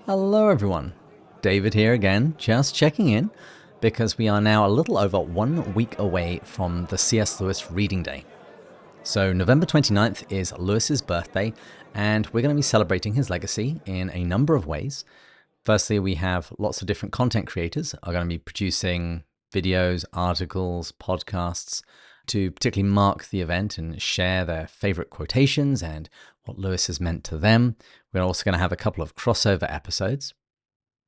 Hello, everyone. David here again, just checking in because we are now a little over 1 week away from the C.S. Lewis Reading Day. So, November 29th is Lewis's birthday, and we're going to be celebrating his legacy in a number of ways. Firstly, we have lots of different content creators are going to be producing videos, articles, podcasts to particularly mark the event and share their favorite quotations and what Lewis has meant to them. We're also going to have a couple of crossover episodes.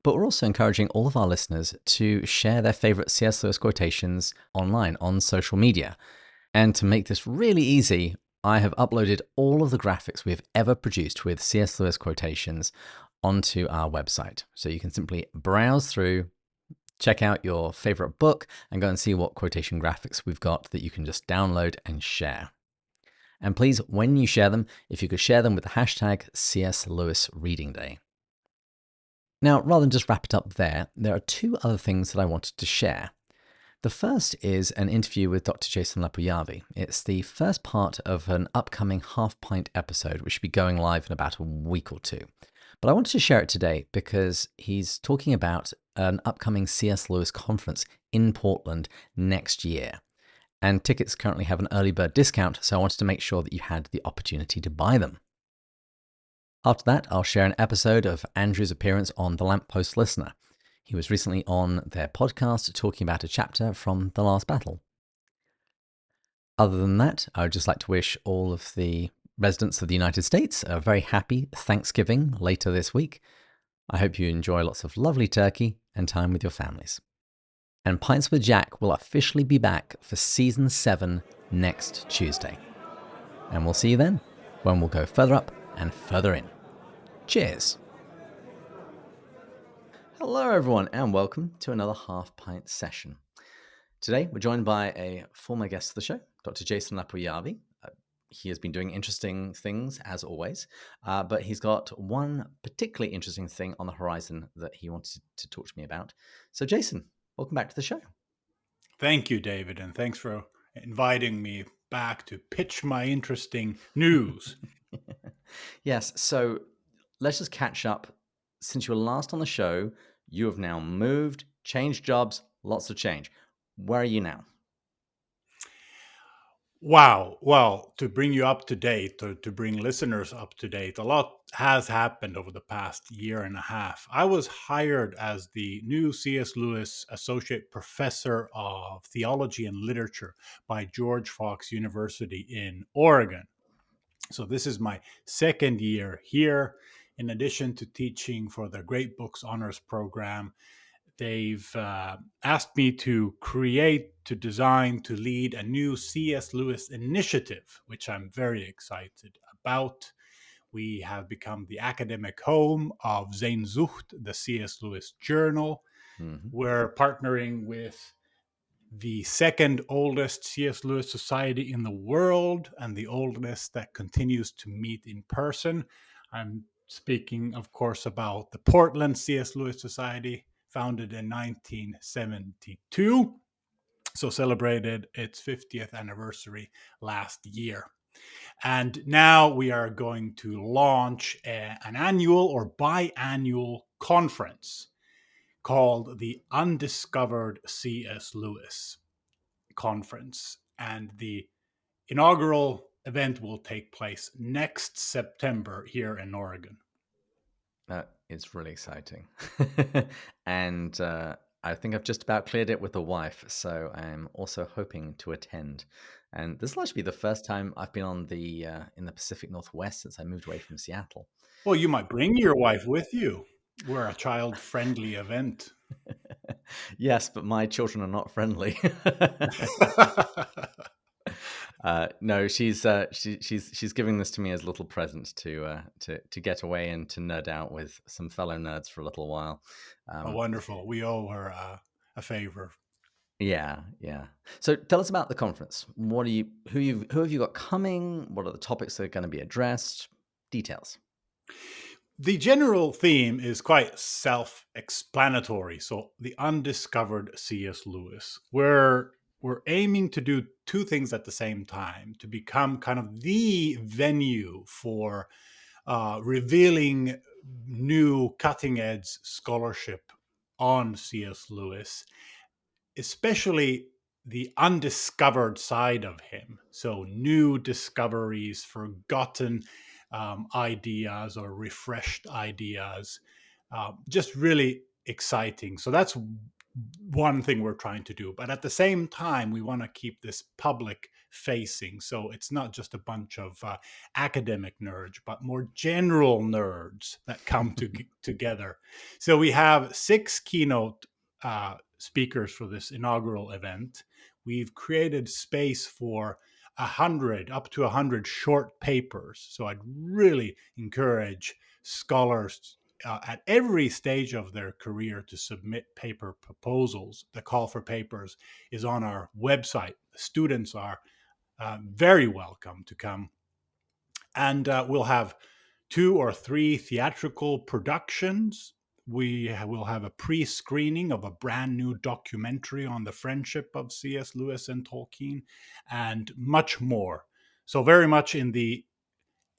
But we're also encouraging all of our listeners to share their favorite C.S. Lewis quotations online on social media. And to make this really easy, I have uploaded all of the graphics we've ever produced with C.S. Lewis quotations onto our website. So you can simply browse through, check out your favorite book, and go and see what quotation graphics we've got that you can just download and share. And please, when you share them, if you could share them with the hashtag C.S. Lewis Reading Day. Now, rather than just wrap it up there are two other things that I wanted to share. The first is an interview with Dr. Jason Lapuyavi. It's the first part of an upcoming Half Pint episode, which should be going live in about a week or two. But I wanted to share it today because he's talking about an upcoming C.S. Lewis conference in Portland next year. And tickets currently have an early bird discount, so I wanted to make sure that you had the opportunity to buy them. After that, I'll share an episode of Andrew's appearance on The Lamppost Listener. He was recently on their podcast talking about a chapter from The Last Battle. Other than that, I would just like to wish all of the residents of the United States a very happy Thanksgiving later this week. I hope you enjoy lots of lovely turkey and time with your families. And Pints with Jack will officially be back for Season 7 next Tuesday. And we'll see you then, when we'll go further up and further in. Cheers! Hello everyone, and welcome to another Half Pint session. Today we're joined by a former guest of the show, Dr. Jason Lapuyavi. He has been doing interesting things, as always, but he's got one particularly interesting thing on the horizon that he wanted to talk to me about. So Jason, welcome back to the show. Thank you, David, and thanks for inviting me back to pitch my interesting news. Yes, so let's just catch up. Since you were last on the show, you have now moved, changed jobs, lots of change. Where are you now? Wow. Well, to bring you up to date, or to bring listeners up to date, a lot has happened over the past year and a half. I was hired as the new C.S. Lewis Associate Professor of Theology and Literature by George Fox University in Oregon. So this is my second year here. In addition to teaching for the Great Books Honors Program, they've asked me to create, to design, to lead a new C.S. Lewis initiative, which I'm very excited about. We have become the academic home of Sehnsucht, the C.S. Lewis Journal. Mm-hmm. We're partnering with the second oldest C.S. Lewis Society in the world and the oldest that continues to meet in person. I'm speaking, of course, about the Portland C.S. Lewis Society, founded in 1972. So celebrated its 50th anniversary last year. And now we are going to launch an annual or biannual conference called the Undiscovered C.S. Lewis Conference. And the inaugural event will take place next September here in Oregon. That is really exciting. And I think I've just about cleared it with the wife, so I'm also hoping to attend. And this will actually be the first time I've been on the in the Pacific Northwest since I moved away from Seattle. Well, you might bring your wife with you. We're a child-friendly event. Yes, but my children are not friendly. No, she's giving this to me as a little present to get away and to nerd out with some fellow nerds for a little while. Oh, wonderful. We owe her a favor. Yeah, yeah. So tell us about the conference. Who have you got coming? What are the topics that are going to be addressed? Details. The general theme is quite self-explanatory. So, the undiscovered C.S. Lewis. We're aiming to do two things at the same time, to become kind of the venue for revealing new cutting edge scholarship on C.S. Lewis, especially the undiscovered side of him. So, new discoveries, forgotten ideas or refreshed ideas. Just really exciting. So, that's one thing we're trying to do. But at the same time, we want to keep this public facing. So, it's not just a bunch of academic nerds, but more general nerds that come together. So, we have 6 keynote speakers for this inaugural event. We've created space for 100, up to 100 short papers. So I'd really encourage scholars at every stage of their career to submit paper proposals. The call for papers is on our website. The students are very welcome to come. And we'll have 2 or 3 theatrical productions. We will have a pre-screening of a brand new documentary on the friendship of C.S. Lewis and Tolkien, and much more. So very much in the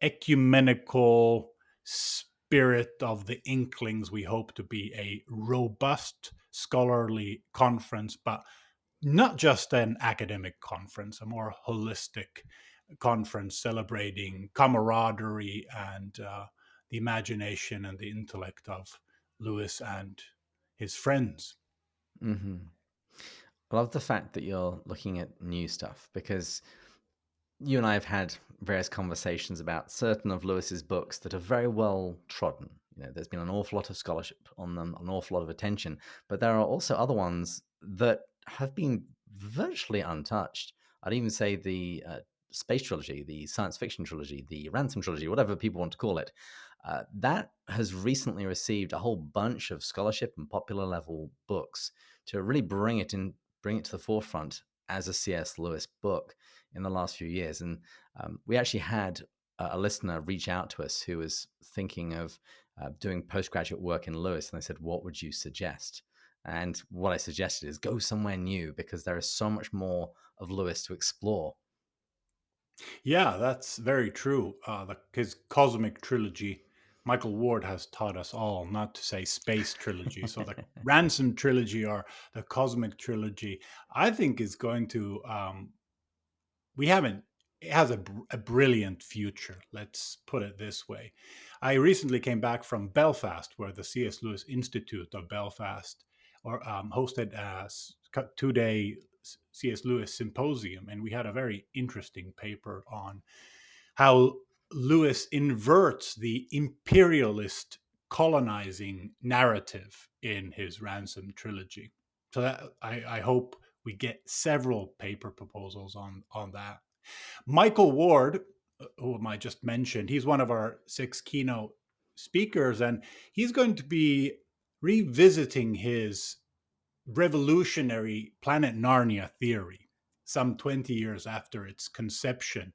ecumenical spirit of the Inklings, we hope to be a robust scholarly conference, but not just an academic conference, a more holistic conference celebrating camaraderie and the imagination and the intellect of Lewis and his friends. Mm-hmm. I love the fact that you're looking at new stuff, because you and I have had various conversations about certain of Lewis's books that are very well trodden. There's been an awful lot of scholarship on them, an awful lot of attention, but there are also other ones that have been virtually untouched. I'd even say the space trilogy, the science fiction trilogy, the Ransom trilogy, whatever people want to call it, that has recently received a whole bunch of scholarship and popular level books to really bring it to the forefront as a C.S. Lewis book in the last few years. And we actually had a listener reach out to us who was thinking of doing postgraduate work in Lewis. And they said, what would you suggest? And what I suggested is go somewhere new, because there is so much more of Lewis to explore. Yeah, that's very true. His cosmic trilogy, Michael Ward has taught us all not to say space trilogy. So the Ransom trilogy or the cosmic trilogy, I think is going to we haven't it has a brilliant future, let's put it this way. I recently came back from Belfast, where the C.S. Lewis Institute of Belfast hosted a 2-day C.S. Lewis symposium, and we had a very interesting paper on how Lewis inverts the imperialist colonizing narrative in his Ransom trilogy. So I hope we get several paper proposals on that. Michael Ward, whom I just mentioned, he's one of our 6 keynote speakers, and he's going to be revisiting his revolutionary Planet Narnia theory some 20 years after its conception.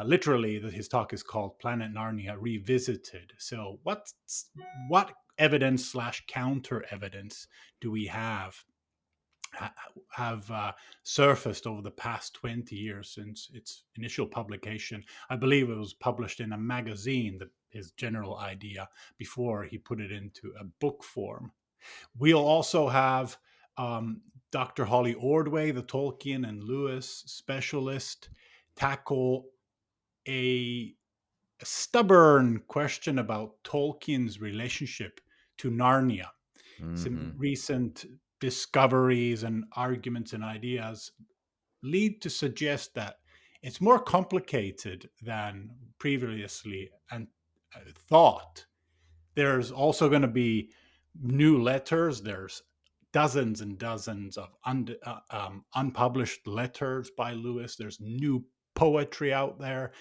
Literally, his talk is called Planet Narnia Revisited. So, what evidence slash counter evidence do we have surfaced over the past 20 years since its initial publication? I believe it was published in a magazine, his general idea, before he put it into a book form. We'll also have Dr. Holly Ordway, the Tolkien and Lewis specialist, tackle a stubborn question about Tolkien's relationship to Narnia. Mm-hmm. Some recent discoveries and arguments and ideas lead to suggest that it's more complicated than previously and thought. There's also going to be new letters. There's dozens and dozens of unpublished letters by Lewis. There's new poetry out there.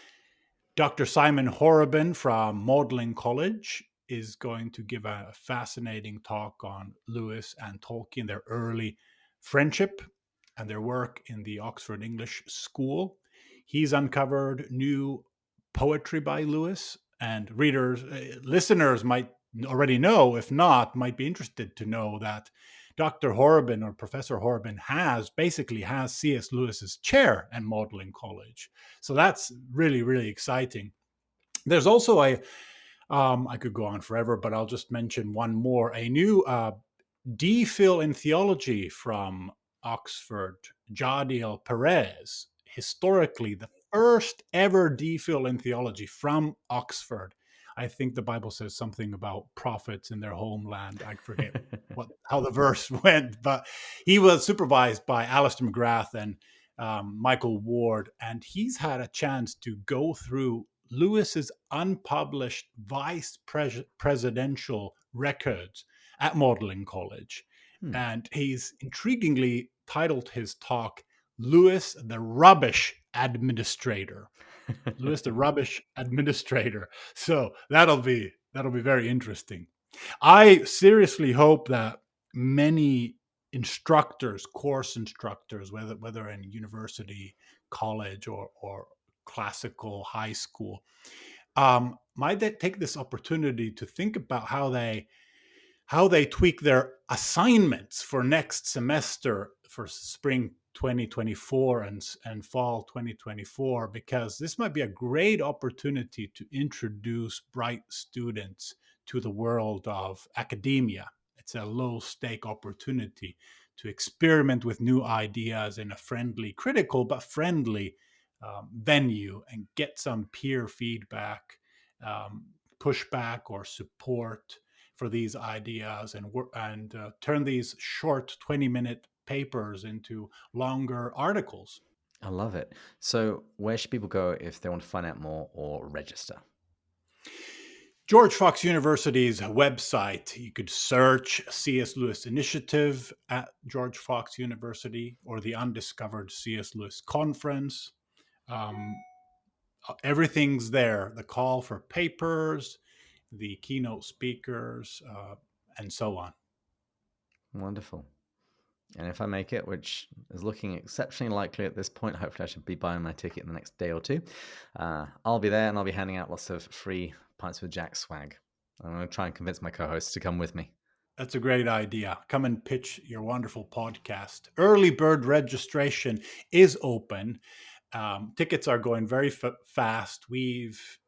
Dr. Simon Horobin from Magdalen College is going to give a fascinating talk on Lewis and Tolkien, their early friendship and their work in the Oxford English School. He's uncovered new poetry by Lewis, and listeners might already know, if not, might be interested to know that Dr. Horobin, or Professor Horobin, has C.S. Lewis's chair at Magdalen College. So that's really, really exciting. There's also I could go on forever, but I'll just mention one more. A new DPhil in theology from Oxford, Jadiel Perez, historically the first ever DPhil in theology from Oxford. I think the Bible says something about prophets in their homeland. I forget how the verse went, but he was supervised by Alistair McGrath and Michael Ward, and he's had a chance to go through Lewis's unpublished vice presidential records at Magdalen College. And he's intriguingly titled his talk, Lewis the Rubbish Administrator. Lewis the Rubbish Administrator. So that'll be very interesting. I seriously hope that many instructors, course instructors, whether in university, college, or classical high school, might they take this opportunity to think about how they tweak their assignments for next semester, for spring 2024 and fall 2024, because this might be a great opportunity to introduce bright students to the world of academia. It's a low stake opportunity to experiment with new ideas in a friendly, critical but friendly venue, and get some peer feedback, um, pushback, or support for these ideas, and turn these short 20-minute papers into longer articles. I love it. So, where should people go if they want to find out more or register? George Fox University's website, you could search C.S. Lewis Initiative at George Fox University, or the Undiscovered C.S. Lewis Conference. Um, Everything's there. The call for papers, the keynote speakers, and so on. Wonderful. And if I make it, which is looking exceptionally likely at this point, hopefully I should be buying my ticket in the next day or two, I'll be there and I'll be handing out lots of free Pints with Jack swag. I'm going to try and convince my co-hosts to come with me. That's a great idea. Come and pitch your wonderful podcast. Early bird registration is open. Tickets are going very fast. We've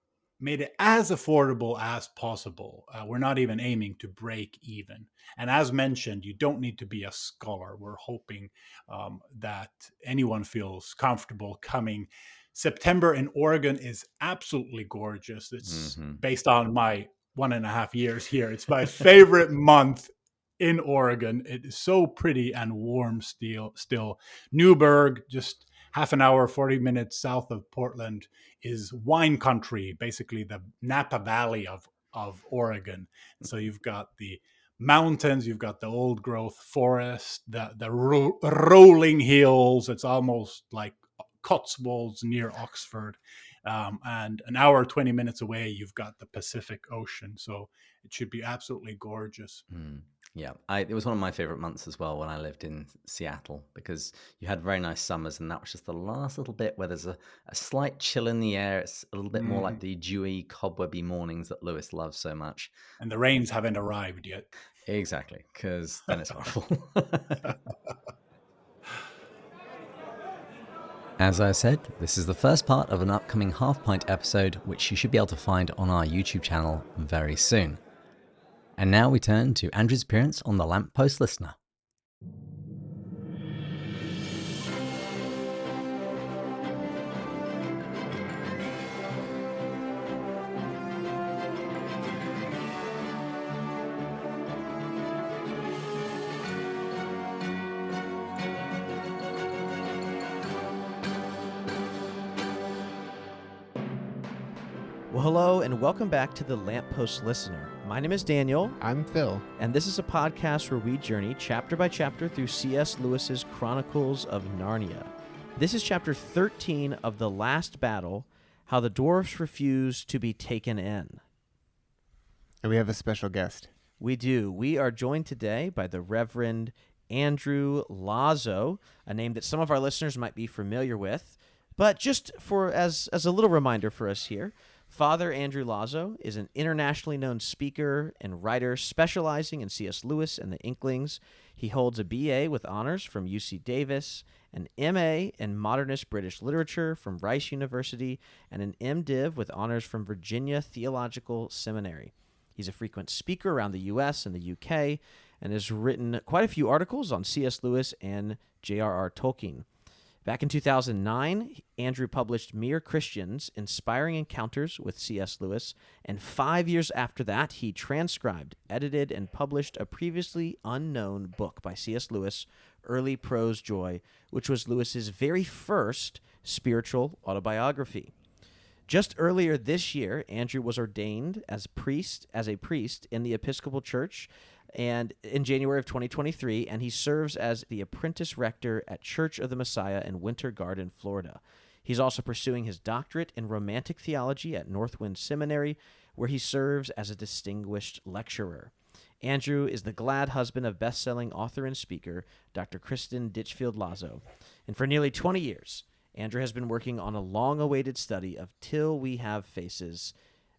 made it as affordable as possible. We're not even aiming to break even. And as mentioned, you don't need to be a scholar. We're hoping that anyone feels comfortable coming. September in Oregon is absolutely gorgeous. It's based on my 1.5 years here. It's my favorite month in Oregon. It is so pretty and warm still. Newberg, just half an hour, 40 minutes south of Portland, is wine country, basically the Napa Valley of Oregon. So you've got the mountains, you've got the old growth forest, the rolling hills. It's almost like Cotswolds near Oxford. And an hour, 20 minutes away, you've got the Pacific Ocean. So it should be absolutely gorgeous. Yeah, it was one of my favorite months as well when I lived in Seattle, because you had very nice summers, and that was just the last little bit where there's a slight chill in the air. It's a little bit more like the dewy, cobwebby mornings that Lewis loves so much. And the rains haven't arrived yet. Exactly, because then it's horrible. As I said, this is the first part of an upcoming Half Pint episode, which you should be able to find on our YouTube channel very soon. And now we turn to Andrew's appearance on the Lamppost Listener. Well, hello, and welcome back to the Lamppost Listener. My name is Daniel. I'm Phil. And this is a podcast where we journey chapter by chapter through C.S. Lewis's Chronicles of Narnia. This is chapter 13 of The Last Battle, How the Dwarfs Refuse to be Taken In. And we have a special guest. We do. We are joined today by the Reverend Andrew Lazo, a name that some of our listeners might be familiar with. But just as a little reminder for us here, Father Andrew Lazo is an internationally known speaker and writer specializing in C.S. Lewis and the Inklings. He holds a BA with honors from UC Davis, an MA in Modernist British Literature from Rice University, and an MDiv with honors from Virginia Theological Seminary. He's a frequent speaker around the U.S. and the U.K. and has written quite a few articles on C.S. Lewis and J.R.R. Tolkien. Back in 2009, Andrew published Mere Christians, Inspiring Encounters with C.S. Lewis, and 5 years after that, he transcribed, edited, and published a previously unknown book by C.S. Lewis, Early Prose Joy, which was Lewis's very first spiritual autobiography. Just earlier this year, Andrew was ordained as a priest in the Episcopal Church and in January of 2023, and he serves as the apprentice rector at Church of the Messiah in Winter Garden, Florida. He's also pursuing his doctorate in Romantic Theology at Northwind Seminary, where he serves as a distinguished lecturer. Andrew is the glad husband of best-selling author and speaker, Dr. Kristen Ditchfield Lazo. And for nearly 20 years, Andrew has been working on a long-awaited study of Till We Have Faces,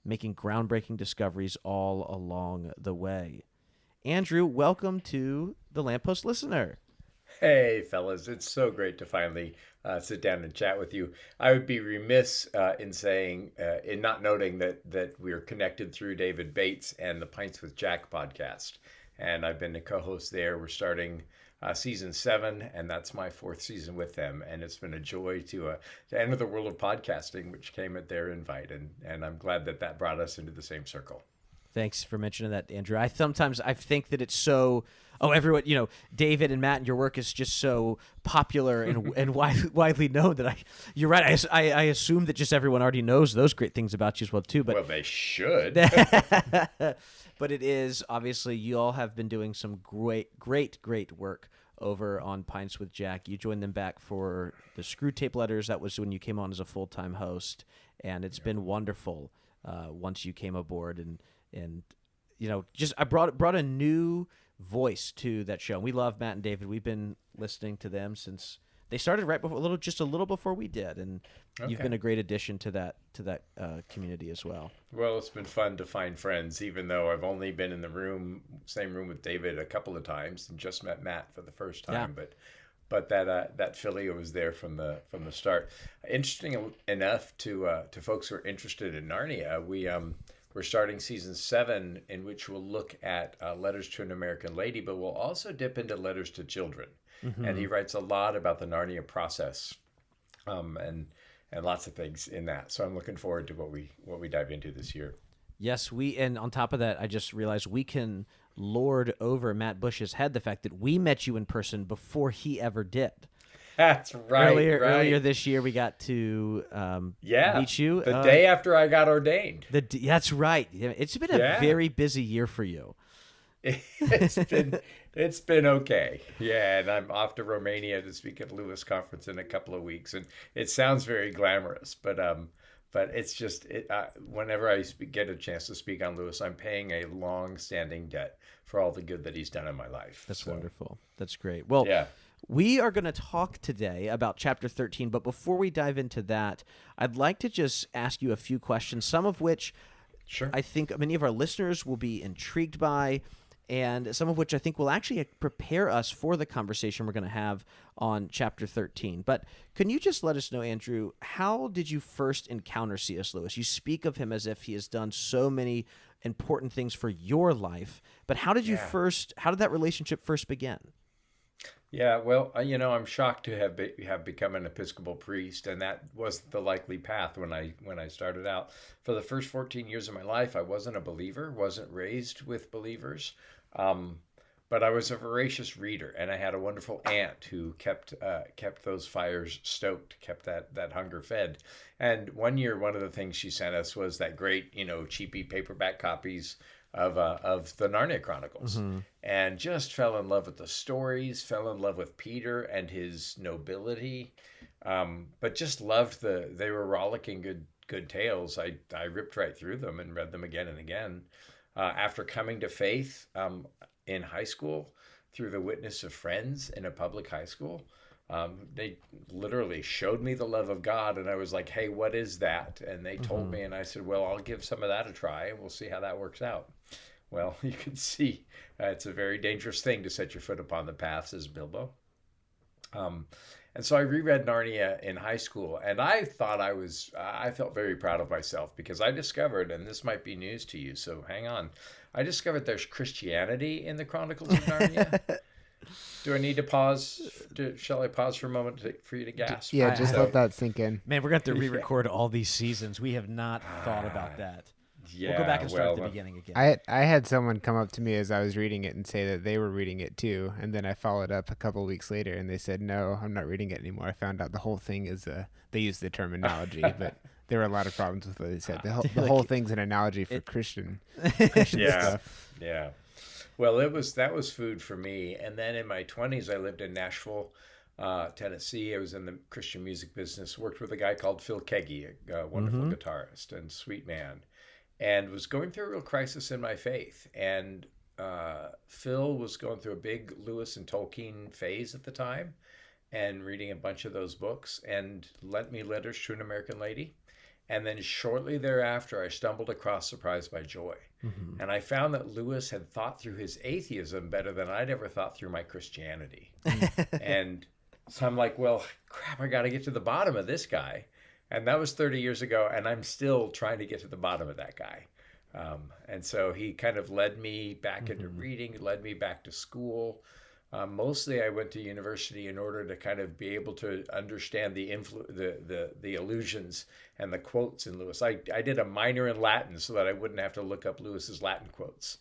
making groundbreaking discoveries all along the way. Andrew, welcome to the Lamppost Listener. Hey, fellas. It's so great to finally sit down and chat with you. I would be remiss in not noting that we're connected through David Bates and the Pints with Jack podcast. And I've been the co-host there. We're starting season 7, and that's my 4th season with them. And it's been a joy to enter the world of podcasting, which came at their invite. And I'm glad that brought us into the same circle. Thanks for mentioning that, Andrew. I think that it's so, everyone, David and Matt and your work is just so popular and widely known that you're right. I assume that just everyone already knows those great things about you as well, too. But well, they should. But it is, obviously, you all have been doing some great work over on Pints with Jack. You joined them back for the Screw Tape Letters. That was when you came on as a full-time host, and it's been wonderful once you came aboard and just I brought a new voice to that show. We love Matt and David. We've been listening to them since they started right before, a little before we did, and you've been a great addition to that community as well. Well, it's been fun to find friends, even though I've only been in the same room with David a couple of times and just met Matt for the first time. Yeah. But that Philia was there from the start. Interesting enough to folks who are interested in Narnia, we're starting season 7, in which we'll look at Letters to an American Lady, but we'll also dip into Letters to Children. Mm-hmm. And he writes a lot about the Narnia process, and lots of things in that. So I'm looking forward to what we dive into this year. Yes, and on top of that, I just realized we can lord over Matt Bush's head the fact that we met you in person before he ever did. That's right. Earlier this year, we got to meet you. The day after I got ordained. That's right. It's been a very busy year for you. It's been okay. Yeah, and I'm off to Romania to speak at Lewis Conference in a couple of weeks, and it sounds very glamorous, but it's just whenever I get a chance to speak on Lewis, I'm paying a long-standing debt for all the good that he's done in my life. That's wonderful. That's great. Well, yeah. We are going to talk today about chapter 13, but before we dive into that, I'd like to just ask you a few questions, some of which I think many of our listeners will be intrigued by, and some of which I think will actually prepare us for the conversation we're going to have on chapter 13. But can you just let us know, Andrew, how did you first encounter C.S. Lewis? You speak of him as if he has done so many important things for your life, but how did that relationship first begin? Yeah, well, I'm shocked to have become an Episcopal priest, and that was the likely path when I started out. For the first 14 years of my life, I wasn't a believer, wasn't raised with believers, but I was a voracious reader, and I had a wonderful aunt who kept those fires stoked, kept that hunger fed. And one year, one of the things she sent us was that great, cheapy paperback copies of the Narnia Chronicles, and just fell in love with the stories, fell in love with Peter and his nobility, but just loved they were rollicking good tales. I ripped right through them and read them again and again. After coming to faith in high school through the witness of friends in a public high school, they literally showed me the love of God, and I was like, hey, what is that? And they told me, and I said, well, I'll give some of that a try, and we'll see how that works out. well, you can see it's a very dangerous thing to set your foot upon the path, says Bilbo. And so I reread Narnia in high school, and I thought I felt very proud of myself because I discovered, and this might be news to you, so hang on. I discovered there's Christianity in the Chronicles of Narnia. Do I need to pause? Shall I pause for a moment for you to gasp? Yeah, just let that sink in. Man, we're going to have to re-record all these seasons. We have not thought about that. We'll go back and start at the beginning again. I had someone come up to me as I was reading it and say that they were reading it too, and then I followed up a couple weeks later and they said, "No, I'm not reading it anymore. I found out the whole thing is they use the terminology, but there were a lot of problems with what they said. The whole thing's an analogy for Christian stuff." Yeah. Well, that was food for me. And then in my 20s, I lived in Nashville, Tennessee. I was in the Christian music business. Worked with a guy called Phil Keaggy, a wonderful guitarist and sweet man, and was going through a real crisis in my faith. And Phil was going through a big Lewis and Tolkien phase at the time and reading a bunch of those books and lent me Letters to an American Lady. And then shortly thereafter, I stumbled across Surprised by Joy. Mm-hmm. And I found that Lewis had thought through his atheism better than I'd ever thought through my Christianity. And so I'm like, well, crap, I got to get to the bottom of this guy. And that was 30 years ago, and I'm still trying to get to the bottom of that guy. And so he kind of led me back into reading, led me back to school. Mostly I went to university in order to kind of be able to understand the allusions and the quotes in Lewis. I did a minor in Latin so that I wouldn't have to look up Lewis's Latin quotes,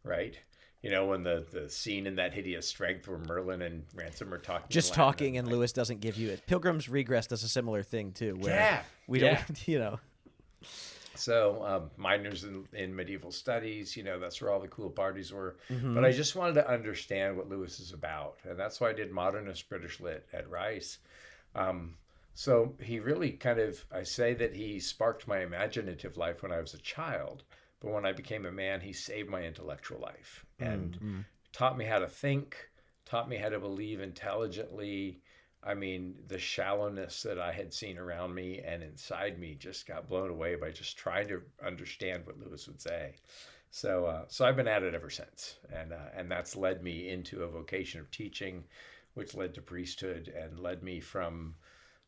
right? You know, when the scene in That Hideous Strength where Merlin and Ransom are talking. Just talking and Lewis doesn't give you it. Pilgrim's Regress does a similar thing too, where we don't, you know. So minors in medieval studies, you know, that's where all the cool parties were. Mm-hmm. But I just wanted to understand what Lewis is about. And that's why I did modernist British Lit at Rice. So he really kind of, I say that he sparked my imaginative life when I was a child. But when I became a man, he saved my intellectual life and taught me how to think, taught me how to believe intelligently. I mean, the shallowness that I had seen around me and inside me just got blown away by just trying to understand what Lewis would say. So I've been at it ever since. And that's led me into a vocation of teaching, which led to priesthood and led me from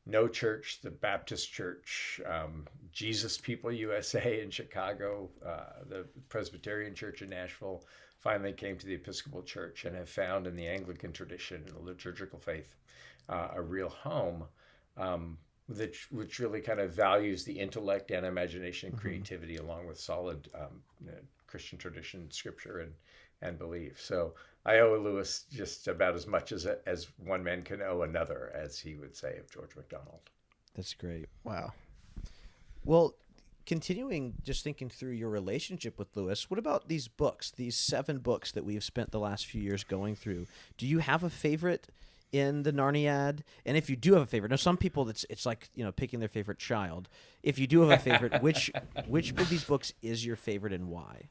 No Church, the Baptist Church, Jesus People USA in Chicago, the Presbyterian Church in Nashville, finally came to the Episcopal Church and have found in the Anglican tradition and the liturgical faith a real home which really kind of values the intellect and imagination and creativity along with solid Christian tradition, scripture, and belief. So I owe Lewis just about as much as one man can owe another, as he would say of George MacDonald. That's great. Wow. Well, continuing, just thinking through your relationship with Lewis, what about these books, these 7 books that we've spent the last few years going through? Do you have a favorite in the Narniad? And if you do have a favorite, now some people it's like, you know, picking their favorite child. If you do have a favorite, which of these books is your favorite and why?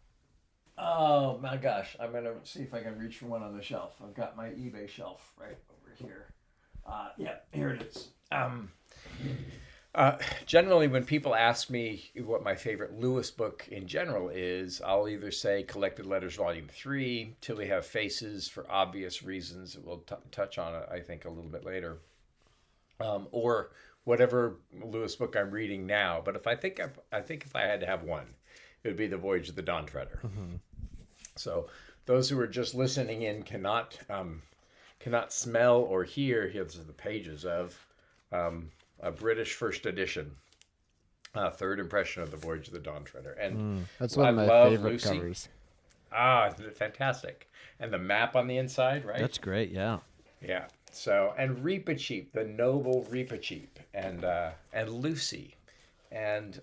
Oh my gosh, I'm gonna see if I can reach for one on the shelf. I've got my eBay shelf right over here. Yeah, here it is. Generally, when people ask me what my favorite Lewis book in general is, I'll either say Collected Letters Volume 3, Till We Have Faces, for obvious reasons that we'll touch on, I think, a little bit later, or whatever Lewis book I'm reading now. But if I think if I had to have one, it would be The Voyage of the Dawn Treader. Mm-hmm. So those who are just listening in cannot smell or hear. Here's the pages of a British first edition, third impression of The Voyage of the Dawn Treader. And that's one of my favorite Lucy. covers. Fantastic. And the map on the inside, right? That's great, yeah. Yeah. So, and Reepicheep, the noble Reepicheep, and Lucy, and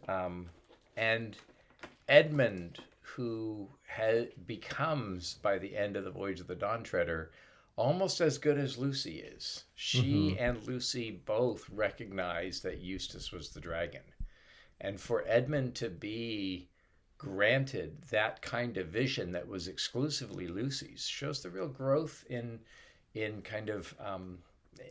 Edmund, who becomes, by the end of The Voyage of the Dawn Treader, almost as good as Lucy is. She and Lucy both recognize that Eustace was the dragon. And for Edmund to be granted that kind of vision that was exclusively Lucy's shows the real growth in kind of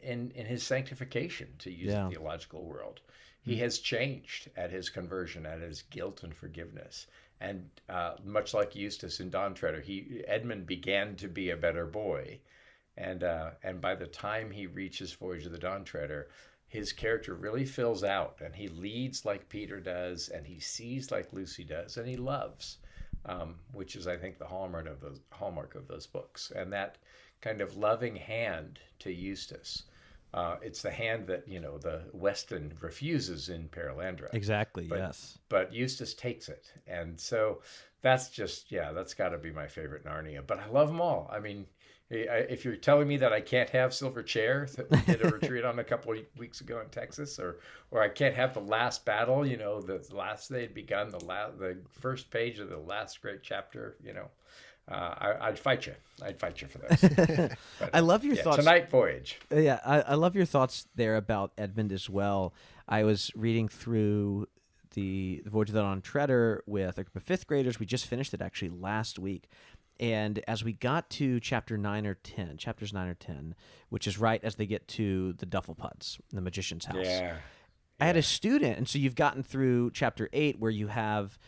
in his sanctification, to use the theological world. He has changed at his conversion, at his guilt and forgiveness. And much like Eustace and Dawn Treader, Edmund began to be a better boy. And by the time he reaches Voyage of the Dawn Treader, his character really fills out, and he leads like Peter does, and he sees like Lucy does, and he loves, which is, I think, the hallmark of those books. And that kind of loving hand to Eustace. It's the hand that, the Weston refuses in Perelandra. Exactly, yes. But Eustace takes it. And so that's that's got to be my favorite Narnia. But I love them all. I mean, if you're telling me that I can't have Silver Chair that we did a retreat on a couple of weeks ago in Texas, or I can't have the last battle, the last they had begun, the first page of the last great chapter, I'd fight you. I'd fight you for those. But, I love your thoughts. Tonight Voyage. Yeah, I love your thoughts there about Edmund as well. I was reading through the Voyage of the Dawn Treader with a group of fifth graders. We just finished it actually last week. And as we got to chapters 9 or 10, which is right as they get to the Dufflepuds, the magician's house. Yeah. I had a student, and so you've gotten through chapter 8 where you have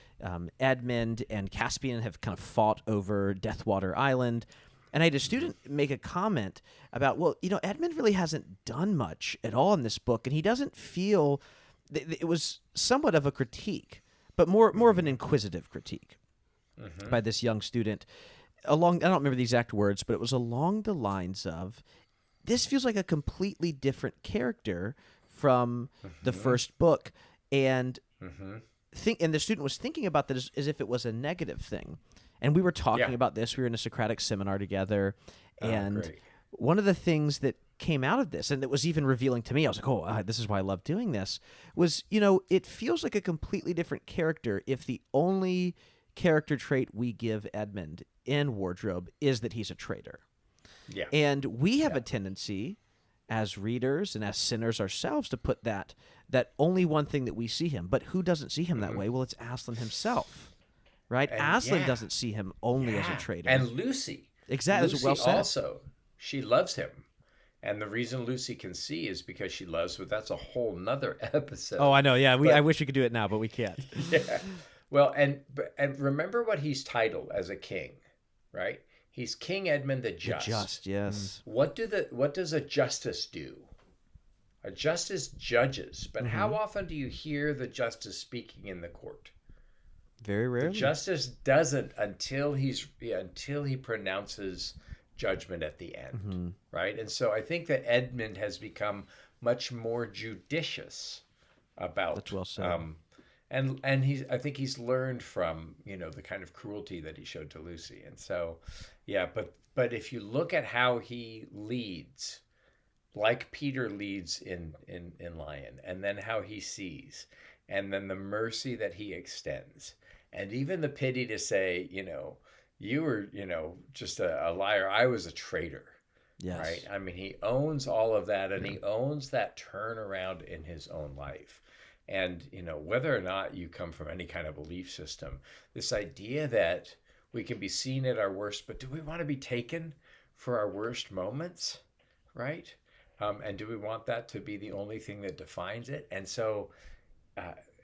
Edmund and Caspian have kind of fought over Deathwater Island. And I had a student make a comment about, well, Edmund really hasn't done much at all in this book, and he doesn't feel it was somewhat of a critique, but more of an inquisitive critique by this young student. I don't remember the exact words, but it was along the lines of, this feels like a completely different character from the first book, and and the student was thinking about that as if it was a negative thing. And we were talking about this. We were in a Socratic seminar together, and one of the things that came out of this, and that was even revealing to me, I was like, this is why I love doing this, was, it feels like a completely different character if the only character trait we give Edmund in Wardrobe is that he's a traitor. Yeah. And we have a tendency as readers and as sinners ourselves to put that only one thing that we see him. But who doesn't see him that way? Well, it's Aslan himself, right? And Aslan doesn't see him only as a traitor. And Lucy. Exactly. Lucy well said. Also, she loves him. And the reason Lucy can see is because she loves, but that's a whole nother episode. Oh, I know. Yeah, I wish we could do it now, but we can't. Yeah. Well, and remember what he's titled as a king, right? He's King Edmund the Just. The Just, yes. What does a justice do? A justice judges, but how often do you hear the justice speaking in the court? Very rarely. The justice doesn't until he pronounces judgment at the end, right? And so I think that Edmund has become much more judicious about. That's well said. And I think he's learned from the kind of cruelty that he showed to Lucy. And so but if you look at how he leads, like Peter leads in Lion, and then how he sees, and then the mercy that he extends, and even the pity to say, you were just a liar, I was a traitor. Yes. Right? I mean, he owns all of that, and he owns that turnaround in his own life. And, whether or not you come from any kind of belief system, this idea that we can be seen at our worst, but do we want to be taken for our worst moments, right? And do we want that to be the only thing that defines it? And so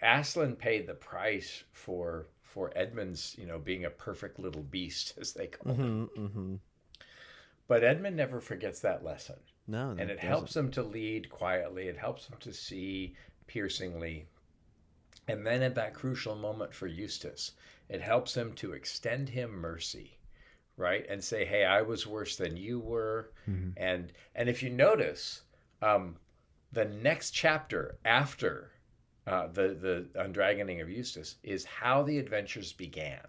Aslan paid the price for Edmund's, being a perfect little beast, as they call it. But Edmund never forgets that lesson. No, and it helps him to lead quietly. It helps him to see piercingly. And then at that crucial moment for Eustace, it helps him to extend him mercy, right? And say, hey, I was worse than you were. And if you notice, the next chapter after the undragoning of Eustace is how the adventures began.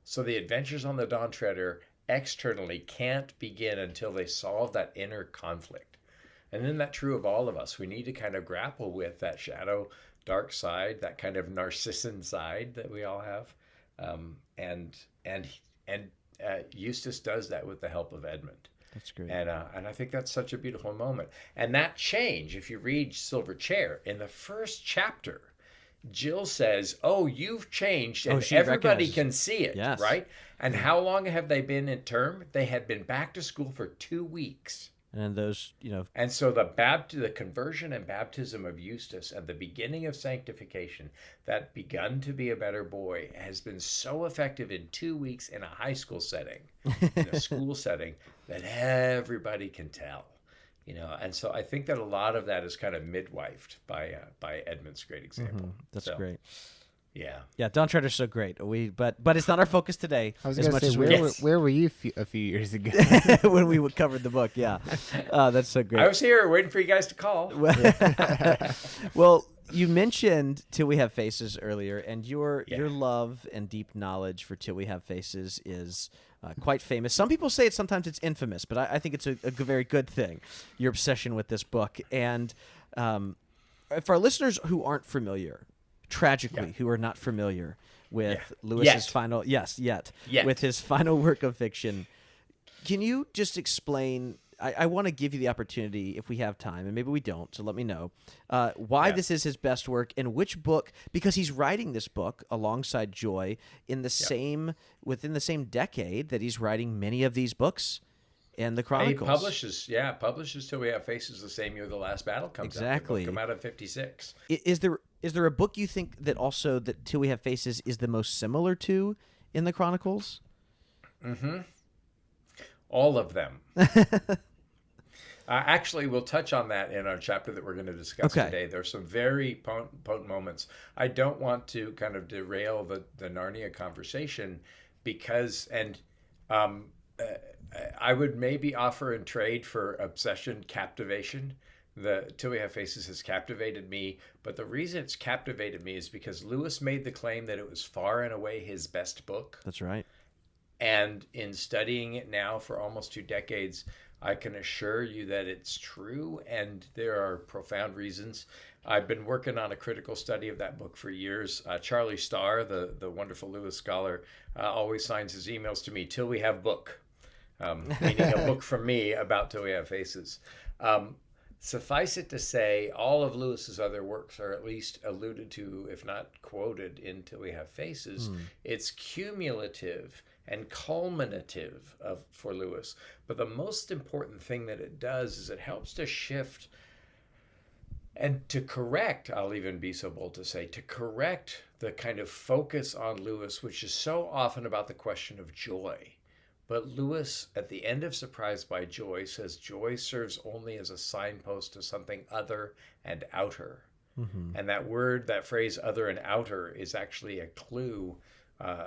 So the adventures on the Dawn Treader externally can't begin until they solve that inner conflict. And isn't that true of all of us? We need to kind of grapple with that shadow, dark side, that kind of Narcissan side that we all have. And Eustace does that with the help of Edmund. That's great. And I think that's such a beautiful moment. And that change, if you read Silver Chair, in the first chapter, Jill says, oh, you've changed, and everybody can see it, right? And how long have they been in term? They had been back to school for 2 weeks. And those, And so the conversion and baptism of Eustace and the beginning of sanctification, that begun to be a better boy, has been so effective in 2 weeks in a high school setting, in a school setting, that everybody can tell. And so I think that a lot of that is kind of midwifed by Edmund's great example. That's great. Yeah. Yeah, Don Treader's so great. But it's not our focus today. I was as going much to as say, we where were you a few years ago? when we covered the book. Yeah, that's so great. I was here waiting for you guys to call. Well, you mentioned Till We Have Faces earlier, and your love and deep knowledge for Till We Have Faces is quite famous. Some people say sometimes it's infamous, but I think it's a very good thing, your obsession with this book. And for our listeners who aren't familiar, tragically, who are not familiar with Lewis's final, with his final work of fiction, can you just explain? I want to give you the opportunity, if we have time, and maybe we don't, so let me know why this is his best work and which book, because he's writing this book alongside Joy in the within the same decade that he's writing many of these books in the Chronicles. He publishes Till We Have Faces the same year The Last Battle comes out. Exactly. Come out in 56. Is there a book you think that also that Till We Have Faces is the most similar to in the Chronicles? Mm-hmm. All of them. Actually, we'll touch on that in our chapter that we're going to discuss today. There's some very potent moments. I don't want to kind of derail the Narnia conversation because, I would maybe offer in trade for obsession captivation. The Till We Have Faces has captivated me, but the reason it's captivated me is because Lewis made the claim that it was far and away his best book. That's right. And in studying it now for almost 2 decades, I can assure you that it's true, and there are profound reasons. I've been working on a critical study of that book for years. Charlie Starr, the wonderful Lewis scholar, always signs his emails to me, Till We Have Book, meaning a book from me about Till We Have Faces. Suffice it to say, all of Lewis's other works are at least alluded to, if not quoted, in Till We Have Faces. It's cumulative and culminative for Lewis. But the most important thing that it does is it helps to shift and to correct, I'll even be so bold to say, to correct the kind of focus on Lewis, which is so often about the question of joy. But Lewis, at the end of Surprised by Joy, says joy serves only as a signpost to something other and outer. Mm-hmm. And that phrase, other and outer, is actually a clue.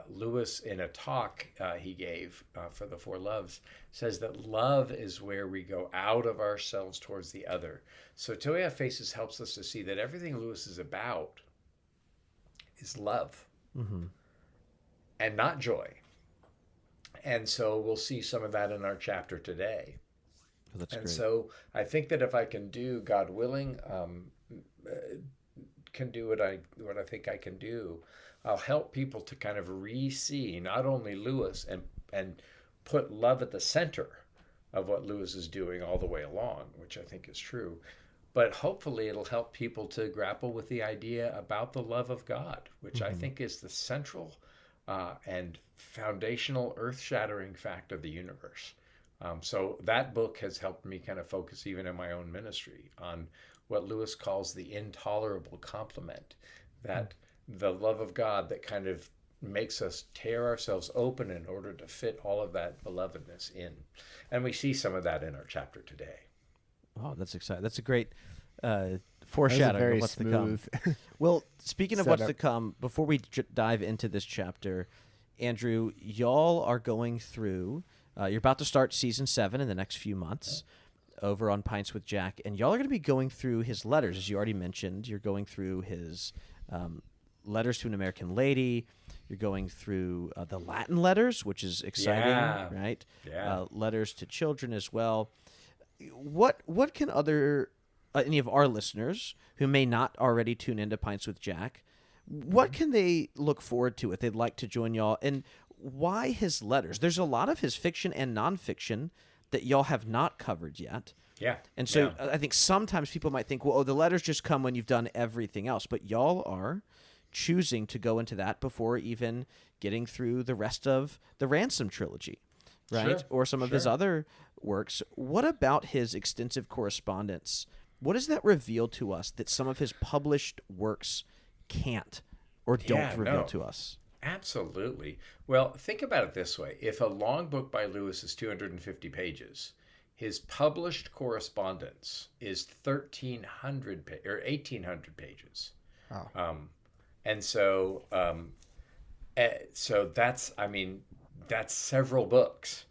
Lewis, in a talk he gave for the Four Loves, says that love is where we go out of ourselves towards the other. So Till We Have Faces helps us to see that everything Lewis is about is love and not joy. And so we'll see some of that in our chapter today. That's and great. So I think that if I can do, God willing, can do what I think I can do, I'll help people to kind of re-see not only Lewis and put love at the center of what Lewis is doing all the way along, which I think is true, but hopefully it'll help people to grapple with the idea about the love of God, which I think is the central and foundational, earth-shattering fact of the universe. So that book has helped me kind of focus, even in my own ministry, on what Lewis calls the intolerable complement, that the love of God that kind of makes us tear ourselves open in order to fit all of that belovedness in. And we see some of that in our chapter today. Oh, that's exciting. That's a great foreshadowing of what's to come. Well, speaking of what's to come, before we dive into this chapter, Andrew, y'all are going through, you're about to start season 7 in the next few months over on Pints with Jack, and y'all are going to be going through his letters, as you already mentioned. You're going through his letters to an American lady. You're going through the Latin letters, which is exciting, right? Yeah. Letters to children as well. What can any of our listeners who may not already tune into Pints with Jack, what can they look forward to if they'd like to join y'all? And why his letters? There's a lot of his fiction and nonfiction that y'all have not covered yet. Yeah. And so I think sometimes people might think, well, the letters just come when you've done everything else. But y'all are choosing to go into that before even getting through the rest of the Ransom trilogy. right? Sure, Or some of his sure. other works. What about his extensive correspondence? What does that reveal to us that some of his published works can't or don't Yeah, reveal no. to us? Absolutely. Well, think about it this way. If a long book by Lewis is 250 pages, his published correspondence is 1,300 or 1,800 pages. Oh. And so that's, I mean, that's several books,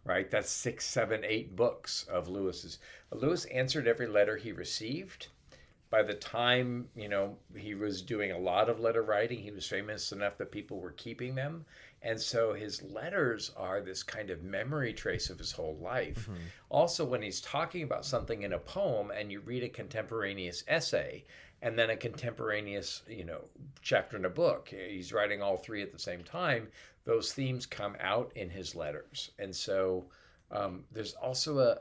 right? That's 6, 7, 8 books of Lewis's. Lewis answered every letter he received. By the time, he was doing a lot of letter writing, he was famous enough that people were keeping them. And so his letters are this kind of memory trace of his whole life. Also, when he's talking about something in a poem and you read a contemporaneous essay and then a contemporaneous, chapter in a book, he's writing all three at the same time, those themes come out in his letters. And so there's also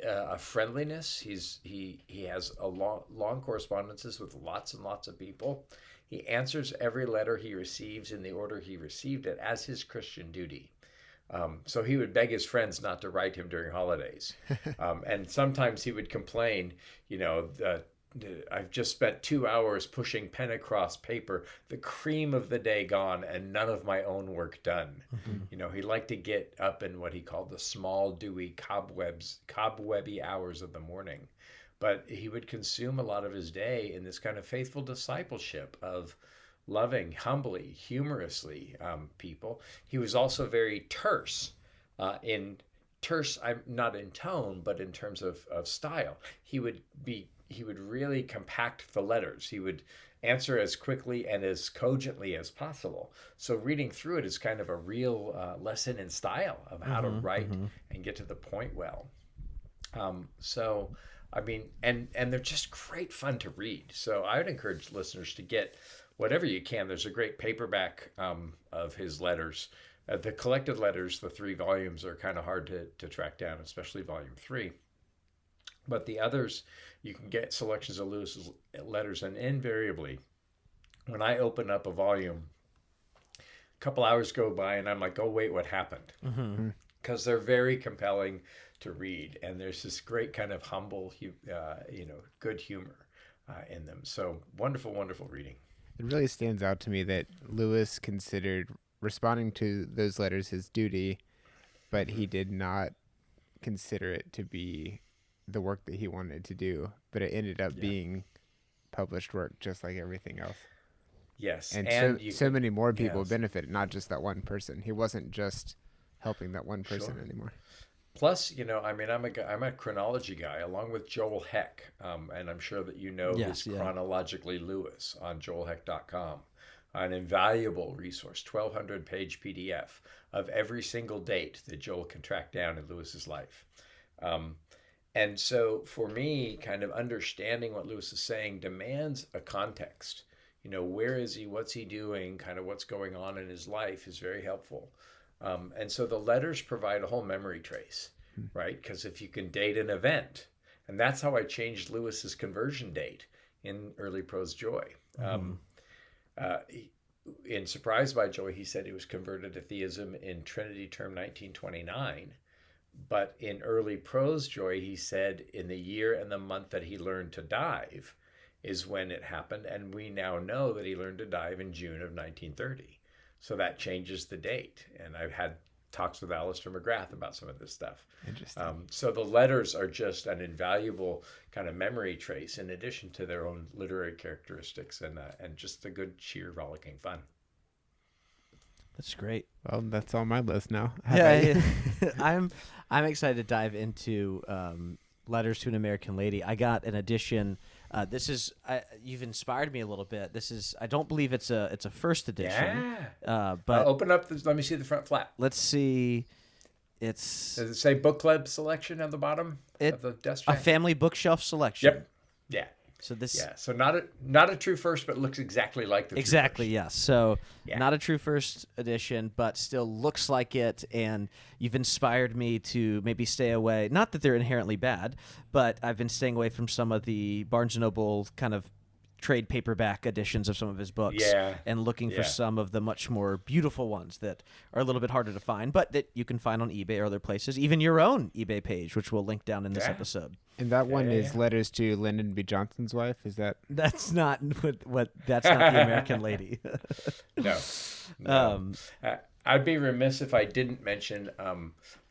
a friendliness. He has a long correspondences with lots and lots of people. He answers every letter he receives in the order he received it as his Christian duty. So he would beg his friends not to write him during holidays, and sometimes he would complain. I've just spent 2 hours pushing pen across paper, the cream of the day gone, and none of my own work done. He liked to get up in what he called the small, dewy cobwebby hours of the morning. But he would consume a lot of his day in this kind of faithful discipleship of loving, humbly, humorously people. He was also very terse I'm not in tone, but in terms of style. He would really compact the letters. He would answer as quickly and as cogently as possible. So reading through it is kind of a real lesson in style of how to write and get to the point well. And they're just great fun to read. So I would encourage listeners to get whatever you can. There's a great paperback of his letters. The collected letters, the 3 volumes, are kind of hard to track down, especially volume 3. But the others, you can get selections of Lewis's letters, and invariably, when I open up a volume, a couple hours go by, and I'm like, "Oh wait, what happened?" Because they're very compelling to read, and there's this great kind of humble, good humor in them. So wonderful, wonderful reading. It really stands out to me that Lewis considered responding to those letters his duty, but he did not consider it to be the work that he wanted to do, but it ended up being published work just like everything else. Yes, and so many more people benefited, not just that one person. He wasn't just helping that one person anymore. Plus, I'm a chronology guy, along with Joel Heck, and I'm sure that his Chronologically Lewis on joelheck.com. An invaluable resource, 1,200-page PDF of every single date that Joel can track down in Lewis's life. And so for me, kind of understanding what Lewis is saying demands a context. Where is he? What's he doing? Kind of what's going on in his life is very helpful. And so the letters provide a whole memory trace, right? Because if you can date an event, and that's how I changed Lewis's conversion date in Early Prose Joy. In Surprised by Joy, he said he was converted to theism in Trinity Term 1929. But in Early Prose Joy, he said in the year and the month that he learned to dive is when it happened. And we now know that he learned to dive in June of 1930. So that changes the date. And I've had talks with Alistair McGrath about some of this stuff. Interesting. So the letters are just an invaluable kind of memory trace in addition to their own literary characteristics and just the good, sheer, rollicking fun. That's great. Well, that's on my list now. I'm excited to dive into Letters to an American Lady. I got an edition. You've inspired me a little bit. I don't believe it's a first edition. Yeah. But open up. Let me see the front flap. Let's see. Does it say book club selection on the bottom of the desk jack? A family bookshelf selection. Yep. Yeah. So this. Yeah. So not a true first, but looks exactly like the. Exactly. True Yes. So yeah. Not a true first edition, but still looks like it. And you've inspired me to maybe stay away. Not that they're inherently bad, but I've been staying away from some of the Barnes & Noble kind of trade paperback editions of some of his books Yeah. and looking for Yeah. some of the much more beautiful ones that are a little bit harder to find, but that you can find on eBay or other places, even your own eBay page, which we'll link down in this Yeah. episode. And that one yeah, is yeah. Letters to Lyndon B. Johnson's wife. Is that? That's not that's not the American lady. No. I'd be remiss if I didn't mention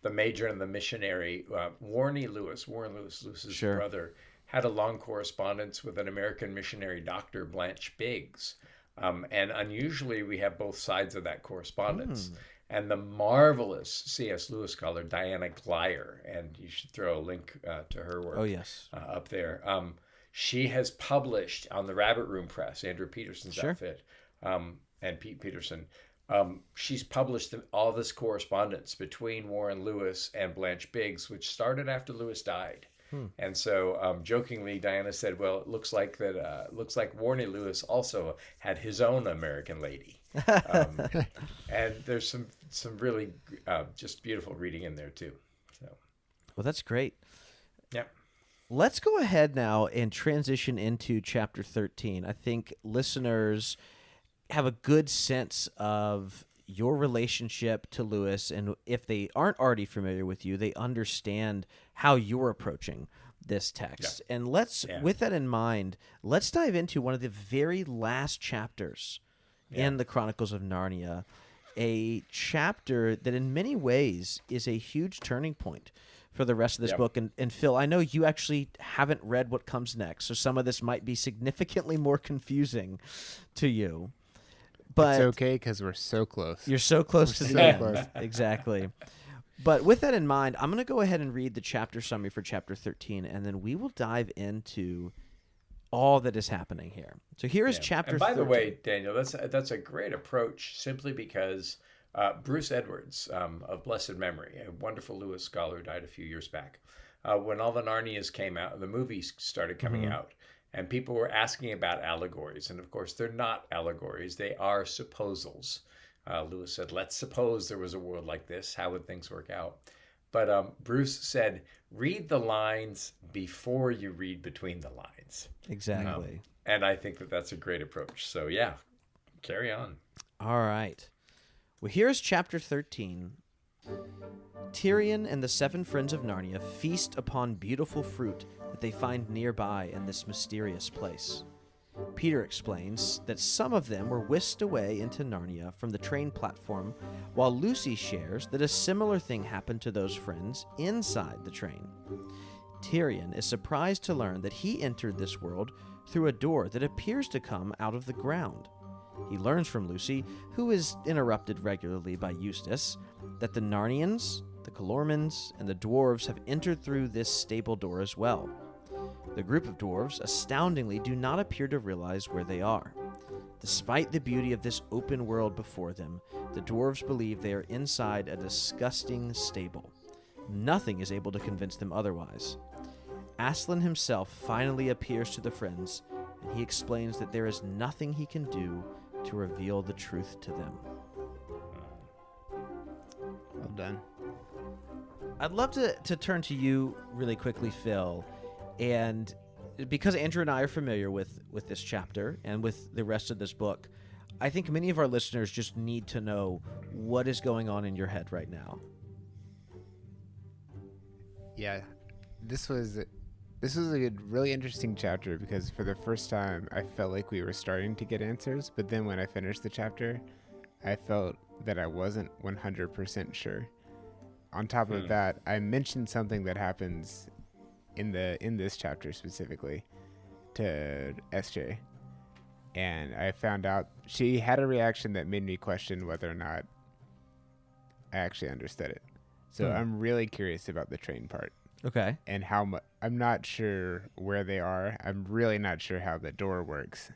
the Major and the Missionary. Warren Lewis, Lewis's Sure. brother, had a long correspondence with an American missionary, Dr. Blanche Biggs. And unusually, we have both sides of that correspondence. And the marvelous C.S. Lewis scholar, Diana Glyer, and you should throw a link to her work Oh, yes. up there. She has published on the Rabbit Room Press, Andrew Peterson's Sure. outfit, and Pete Peterson. She's published all this correspondence between Warren Lewis and Blanche Biggs, which started after Lewis died. And so, jokingly, Diana said, "Well, it looks like Warren Lewis also had his own American lady." And there's some really just beautiful reading in there too. So, Well, that's great. yeah. Let's go ahead now and transition into chapter 13. I think listeners have a good sense of your relationship to Lewis, and if they aren't already familiar with you, they understand how you're approaching this text. And with that in mind, let's dive into one of the very last chapters in the Chronicles of Narnia, a chapter that in many ways is a huge turning point for the rest of this book. And Phil, I know you actually haven't read what comes next, so some of this might be significantly more confusing to you. But It's okay because we're so close. you're so close to the so end. close. Exactly. But with that in mind, I'm going to go ahead and read the chapter summary for chapter 13, and then we will dive into all that is happening here. So here is chapter And by 13. the way, Daniel, that's a great approach simply because Bruce Edwards of blessed memory, a wonderful Lewis scholar who died a few years back, when all the Narnias came out, the movies started coming out, and people were asking about allegories. And of course, they're not allegories. They are supposals. Lewis said, let's suppose there was a world like this. How would things work out? But Bruce said, read the lines before you read between the lines. Exactly. And I think that's a great approach. So yeah, carry on. All right. Well, here's chapter 13. Tyrion and the 7 friends of Narnia feast upon beautiful fruit that they find nearby in this mysterious place. Peter explains that some of them were whisked away into Narnia from the train platform, while Lucy shares that a similar thing happened to those friends inside the train. Tyrion is surprised to learn that he entered this world through a door that appears to come out of the ground. He learns from Lucy, who is interrupted regularly by Eustace, that the Narnians, the Calormans, and the dwarves have entered through this stable door as well. The group of dwarves astoundingly do not appear to realize where they are. Despite the beauty of this open world before them, the dwarves believe they are inside a disgusting stable. Nothing is able to convince them otherwise. Aslan himself finally appears to the friends, and he explains that there is nothing he can do to reveal the truth to them. Well done. I'd love to turn to you really quickly, Phil, and because Andrew and I are familiar with this chapter and with the rest of this book, I think many of our listeners just need to know what is going on in your head right now. Yeah, this was a really interesting chapter because for the first time I felt like we were starting to get answers, but then when I finished the chapter, I felt that I wasn't 100% sure. On top of that, I mentioned something that happens in this chapter specifically to SJ, and I found out she had a reaction that made me question whether or not I actually understood it. So I'm really curious about the train part. Okay. And how much I'm not sure where they are. I'm really not sure how the door works,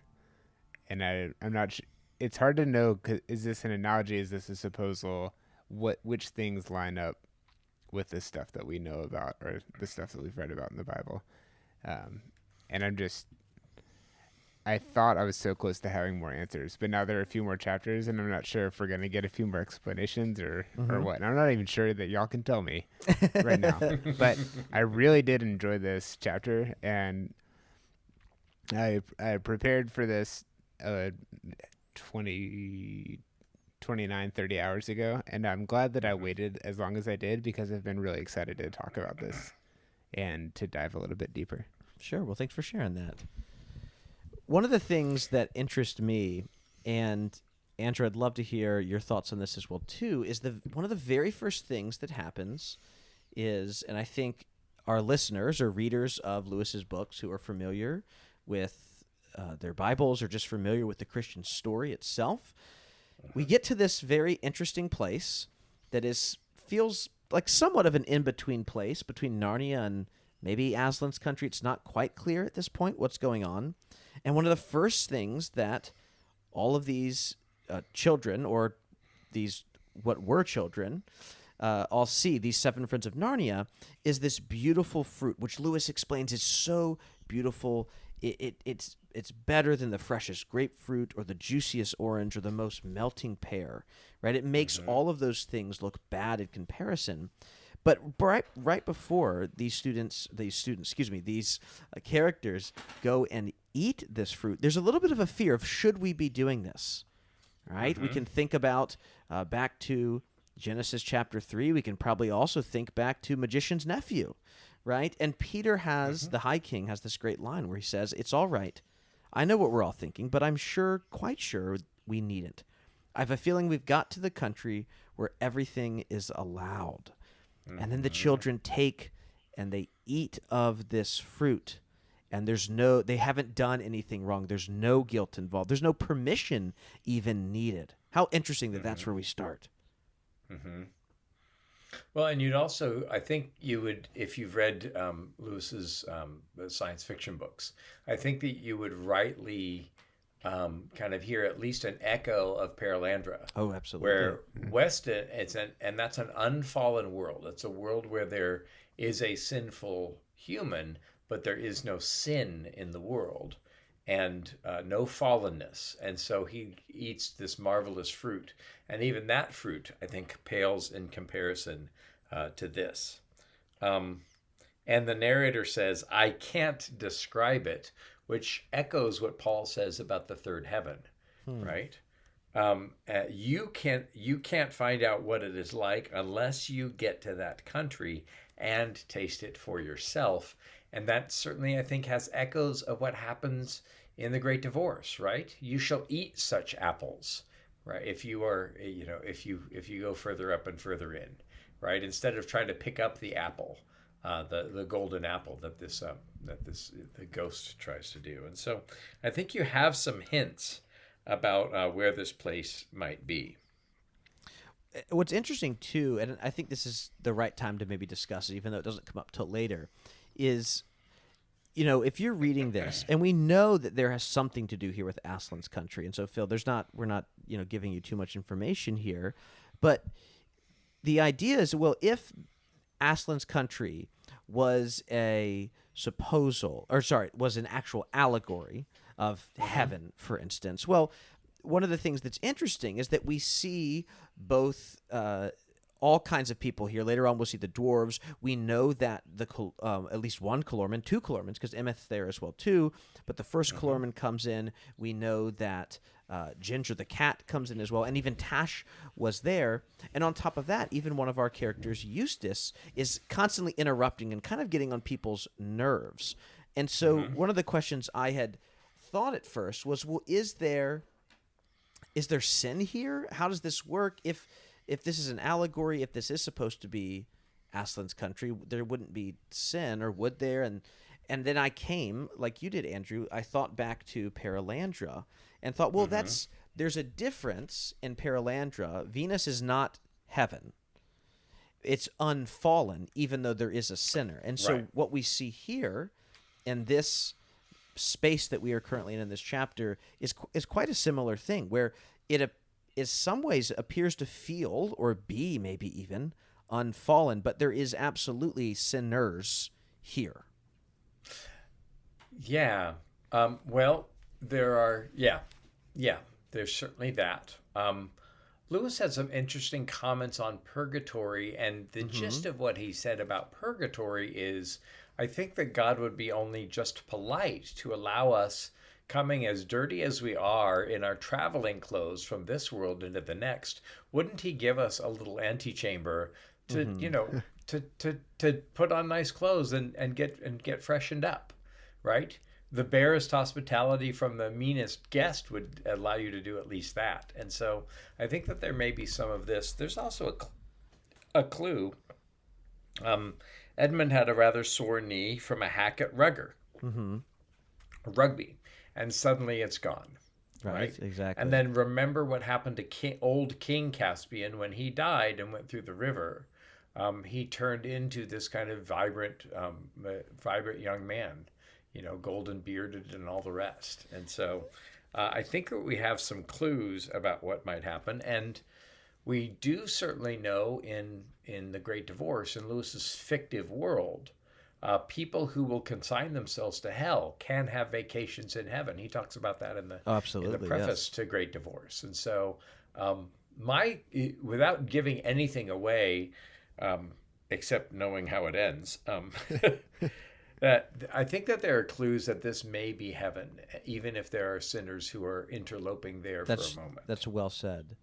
and I'm not sure. It's hard to know. Is this an analogy? Is this a supposal? Which things line up with the stuff that we know about, or the stuff that we've read about in the Bible? And I thought I was so close to having more answers, but now there are a few more chapters, and I'm not sure if we're going to get a few more explanations or what. And I'm not even sure that y'all can tell me right now. But I really did enjoy this chapter, and I prepared for this 20, 29, 30 hours ago, and I'm glad that I waited as long as I did because I've been really excited to talk about this and to dive a little bit deeper. Sure. Well, thanks for sharing that. One of the things that interest me, and Andrew, I'd love to hear your thoughts on this as well too, is one of the very first things that happens is, and I think our listeners or readers of Lewis's books who are familiar with their Bibles or just familiar with the Christian story itself, we get to this very interesting place that feels like somewhat of an in-between place between Narnia and maybe Aslan's country. It's not quite clear at this point what's going on. And one of the first things that all of these children, or these what were children, all see, these 7 friends of Narnia, is this beautiful fruit, which Lewis explains is so beautiful. It's better than the freshest grapefruit or the juiciest orange or the most melting pear, right? It makes all of those things look bad in comparison. But right before these characters go and eat this fruit, there's a little bit of a fear of, should we be doing this, right? We can think about back to Genesis chapter 3. We can probably also think back to Magician's Nephew, right? And Peter has, the High King has this great line where he says, "It's all right. I know what we're all thinking, but I'm quite sure we needn't. I have a feeling we've got to the country where everything is allowed." And then the children take and they eat of this fruit, and they haven't done anything wrong. There's no guilt involved. There's no permission even needed. How interesting that that's where we start. Well, and you'd also, I think you would, if you've read Lewis's science fiction books, I think that you would rightly kind of hear at least an echo of Perelandra. Oh, absolutely. Where Weston, and that's an unfallen world. It's a world where there is a sinful human, but there is no sin in the world, and no fallenness. And so he eats this marvelous fruit. And even that fruit, I think, pales in comparison to this. And the narrator says, "I can't describe it," which echoes what Paul says about the third heaven, right? You can't find out what it is like unless you get to that country and taste it for yourself. And that certainly, I think, has echoes of what happens in the Great Divorce, right? You shall eat such apples, right? If you are, if you go further up and further in, right? Instead of trying to pick up the apple, the golden apple that the ghost tries to do. And so I think you have some hints about where this place might be. What's interesting too, and I think this is the right time to maybe discuss it, even though it doesn't come up till later, is, if you're reading this, and we know that there has something to do here with Aslan's country, and so Phil, we're not giving you too much information here, but the idea is, well, if Aslan's country was an actual allegory of heaven, for instance, well, one of the things that's interesting is that we see both all kinds of people here. Later on, we'll see the dwarves. We know that at least one Calormen, 2 Calormens, because Emeth there as well too. But the first Calormen comes in. We know that Ginger the cat comes in as well, and even Tash was there. And on top of that, even one of our characters, Eustace, is constantly interrupting and kind of getting on people's nerves. And so one of the questions I had thought at first was, well, is there sin here? How does this work? If this is an allegory, if this is supposed to be Aslan's country, there wouldn't be sin, or would there? And then I came, like you did, Andrew, I thought back to Perelandra and thought, well, there's a difference in Perelandra. Venus is not heaven. It's unfallen, even though there is a sinner. And so what we see here in this space that we are currently in this chapter is quite a similar thing, where it in some ways appears to feel, or be maybe even, unfallen, but there is absolutely sinners here. Yeah. Well, there are, there's certainly that. Lewis had some interesting comments on purgatory, and the gist of what he said about purgatory is I think that God would be only just polite to allow us, coming as dirty as we are in our traveling clothes from this world into the next, wouldn't he give us a little antechamber to, to put on nice clothes and get freshened up, right? The barest hospitality from the meanest guest would allow you to do at least that. And so I think that there may be some of this. There's also a clue. Edmund had a rather sore knee from a hack at rugby, and suddenly it's gone. Right, exactly. And then remember what happened to old King Caspian when he died and went through the river. He turned into this kind of vibrant young man, golden bearded and all the rest. And so I think that we have some clues about what might happen. And we do certainly know in The Great Divorce, in Lewis's fictive world, people who will consign themselves to hell can have vacations in heaven. He talks about that in the preface to Great Divorce. And so without giving anything away, except knowing how it ends, that I think that there are clues that this may be heaven, even if there are sinners who are interloping there for a moment. That's well said.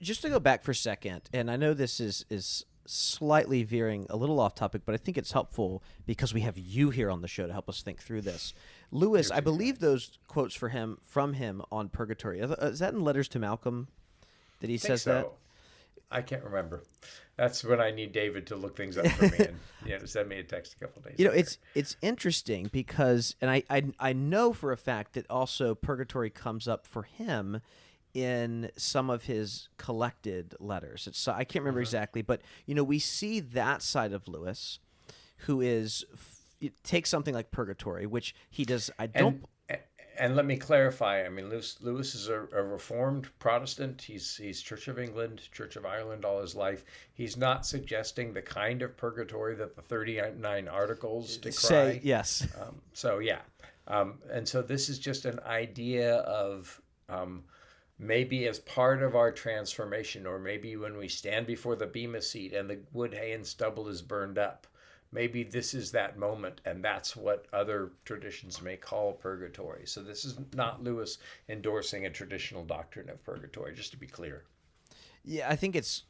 Just to go back for a second, and I know this is slightly veering a little off topic, but I think it's helpful because we have you here on the show to help us think through this. Lewis, I believe those quotes from him on purgatory. Is that in Letters to Malcolm that he says that? I can't remember. That's when I need David to look things up for me and send me a text a couple of days later. It's interesting because, and I know for a fact that also purgatory comes up for him in some of his collected letters. I can't remember exactly, but we see that side of Lewis, who takes something like purgatory, which he does. And let me clarify. I mean, Lewis is a Reformed Protestant. He's Church of England, Church of Ireland all his life. He's not suggesting the kind of purgatory that the 39 Articles decry. Say yes. And so this is just an idea of maybe as part of our transformation, or maybe when we stand before the bema seat and the wood, hay, and stubble is burned up, maybe this is that moment, and that's what other traditions may call purgatory. So this is not Lewis endorsing a traditional doctrine of purgatory, just to be clear. Yeah, I think is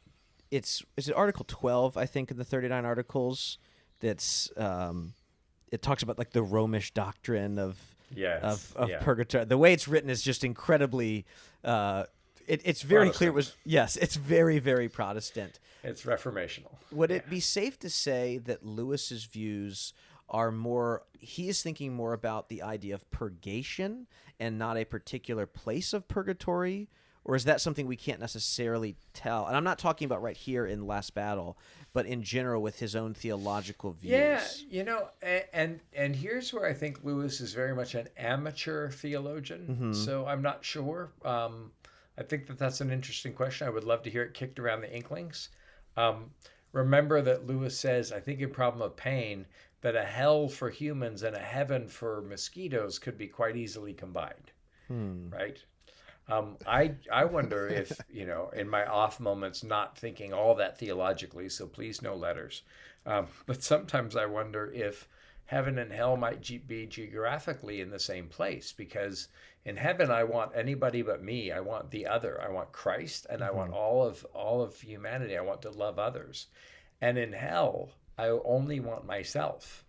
it Article 12, I think, in the 39 Articles, that's it talks about like the Romish doctrine of purgatory. The way it's written is just incredibly it's very Protestant. clear. It's very, very Protestant. It's reformational. Would it be safe to say that Lewis's views are he is thinking more about the idea of purgation and not a particular place of purgatory? Or is that something we can't necessarily tell? And I'm not talking about right here in Last Battle, but in general with his own theological views. Yeah, and here's where I think Lewis is very much an amateur theologian. So I'm not sure. I think that's an interesting question. I would love to hear it kicked around the inklings. Remember that Lewis says, I think in Problem of Pain, that a hell for humans and a heaven for mosquitoes could be quite easily combined, right? I wonder if, in my off moments, not thinking all that theologically, so please no letters, but sometimes I wonder if heaven and hell might be geographically in the same place, because in heaven I want anybody but me. I want the other. I want Christ, and I want all of humanity. I want to love others. And in hell, I only want myself.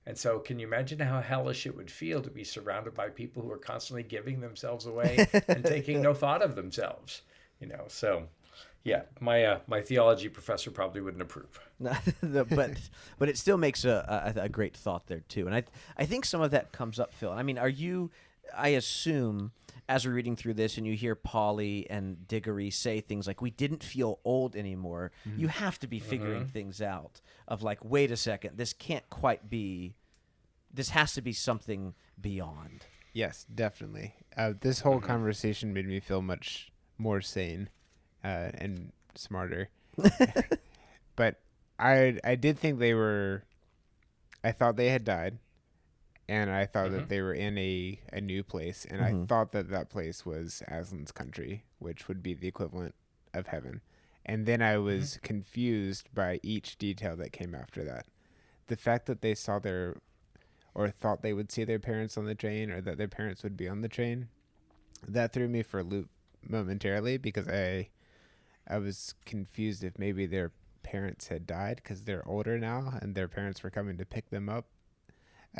And so can you imagine how hellish it would feel to be surrounded by people who are constantly giving themselves away and taking no thought of themselves? So yeah, my theology professor probably wouldn't approve. but it still makes a great thought there too. And I think some of that comes up, Phil. I mean, I assume as we're reading through this and you hear Polly and Diggory say things like, we didn't feel old anymore, you have to be figuring things out of like, wait a second, this can't quite be, this has to be something beyond. Yes, definitely. This whole conversation made me feel much more sane and smarter. But I did think I thought they had died. And I thought that they were in a new place. And I thought that place was Aslan's country, which would be the equivalent of heaven. And then I was confused by each detail that came after that. the fact that they saw their, or thought they would see their parents on the train, or that their parents would be on the train, that threw me for a loop momentarily, because I was confused if maybe their parents had died because they're older now and their parents were coming to pick them up.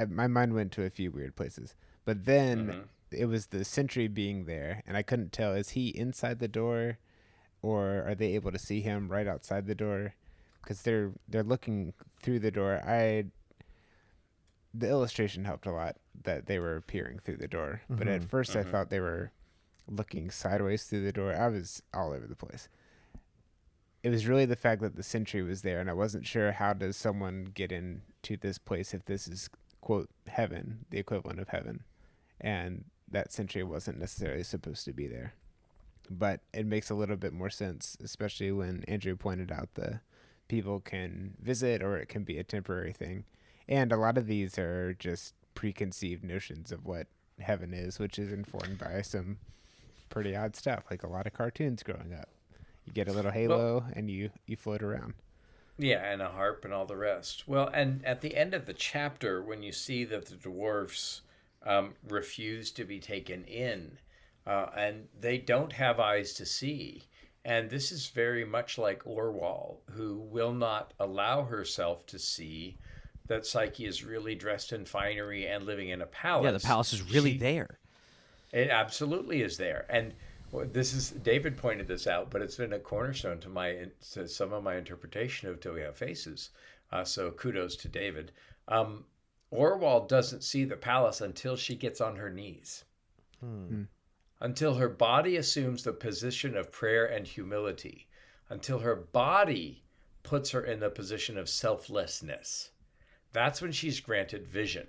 My mind went to a few weird places. But then it was the sentry being there, and I couldn't tell, is he inside the door, or are they able to see him right outside the door? Because they're looking through the door. The illustration helped a lot that they were peering through the door. But at first I thought they were looking sideways through the door. I was all over the place. It was really the fact that the sentry was there, and I wasn't sure, how does someone get into this place if this is, quote, heaven, the equivalent of heaven, and that sentry wasn't necessarily supposed to be there. But it makes a little bit more sense, especially when Andrew pointed out the people can visit, or it can be a temporary thing. And a lot of these are just preconceived notions of what heaven is, which is informed by some pretty odd stuff, like a lot of cartoons growing up. You get a little halo, and you float around. Yeah, and a harp and all the rest. Well, and at the end of the chapter, when you see that the dwarfs refuse to be taken in, and they don't have eyes to see, and this is very much like Orwell, who will not allow herself to see that Psyche is really dressed in finery and living in a palace. Yeah, the palace is really there. It absolutely is there. And this is, David pointed this out, but it's been a cornerstone to some of my interpretation of Till We Have Faces. So kudos to David. Orwell doesn't see the palace until she gets on her knees. Until her body assumes the position of prayer and humility. Until her body puts her in the position of selflessness. That's when she's granted vision.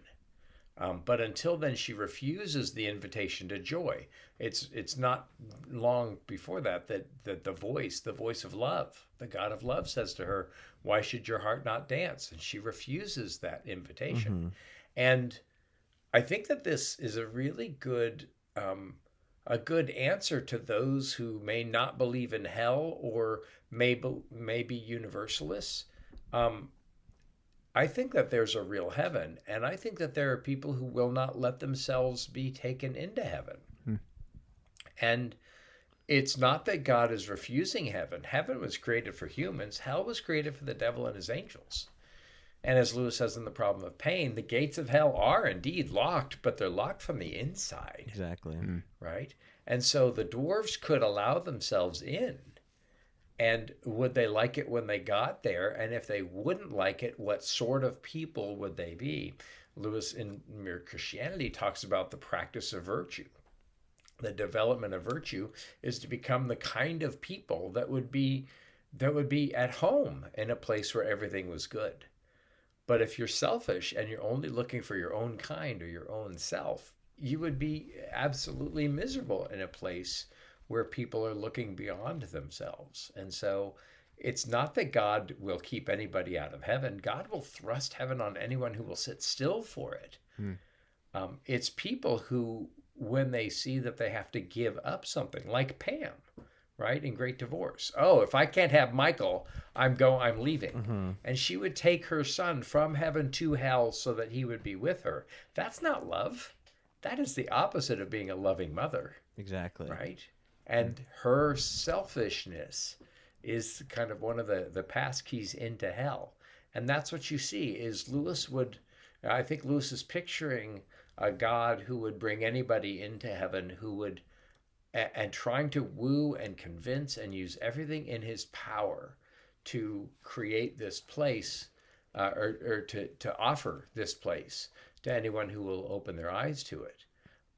But until then, she refuses the invitation to joy. It's not long before that the voice of love, the God of love, says to her, "Why should your heart not dance?" And she refuses that invitation. And I think that this is a really good answer to those who may not believe in hell, or may be universalists. I think that there's a real heaven, and I think that there are people who will not let themselves be taken into heaven. And it's not that God is refusing heaven. Heaven was created for humans. Hell was created for the devil and his angels. And as Lewis says in The Problem of Pain, the gates of hell are indeed locked, but they're locked from the inside. Exactly. Right? And so the dwarves could allow themselves in. And would they like it when they got there? And if they wouldn't like it, what sort of people would they be? Lewis in Mere Christianity talks about the practice of virtue. The development of virtue is to become the kind of people that would be at home in a place where everything was good. But if you're selfish and you're only looking for your own kind or your own self, you would be absolutely miserable in a place where people are looking beyond themselves. And so it's not that God will keep anybody out of heaven. God will thrust heaven on anyone who will sit still for it. It's people who, when they see that they have to give up something, like Pam, right, in Great Divorce. Oh, if I can't have Michael, I'm leaving. And she would take her son from heaven to hell so that he would be with her. That's not love. That is the opposite of being a loving mother. Exactly. Right? And her selfishness is kind of one of the pass keys into hell. And that's what you see is I think Lewis is picturing a God who would bring anybody into heaven, who would, and trying to woo and convince and use everything in his power to create this place, or to offer this place to anyone who will open their eyes to it.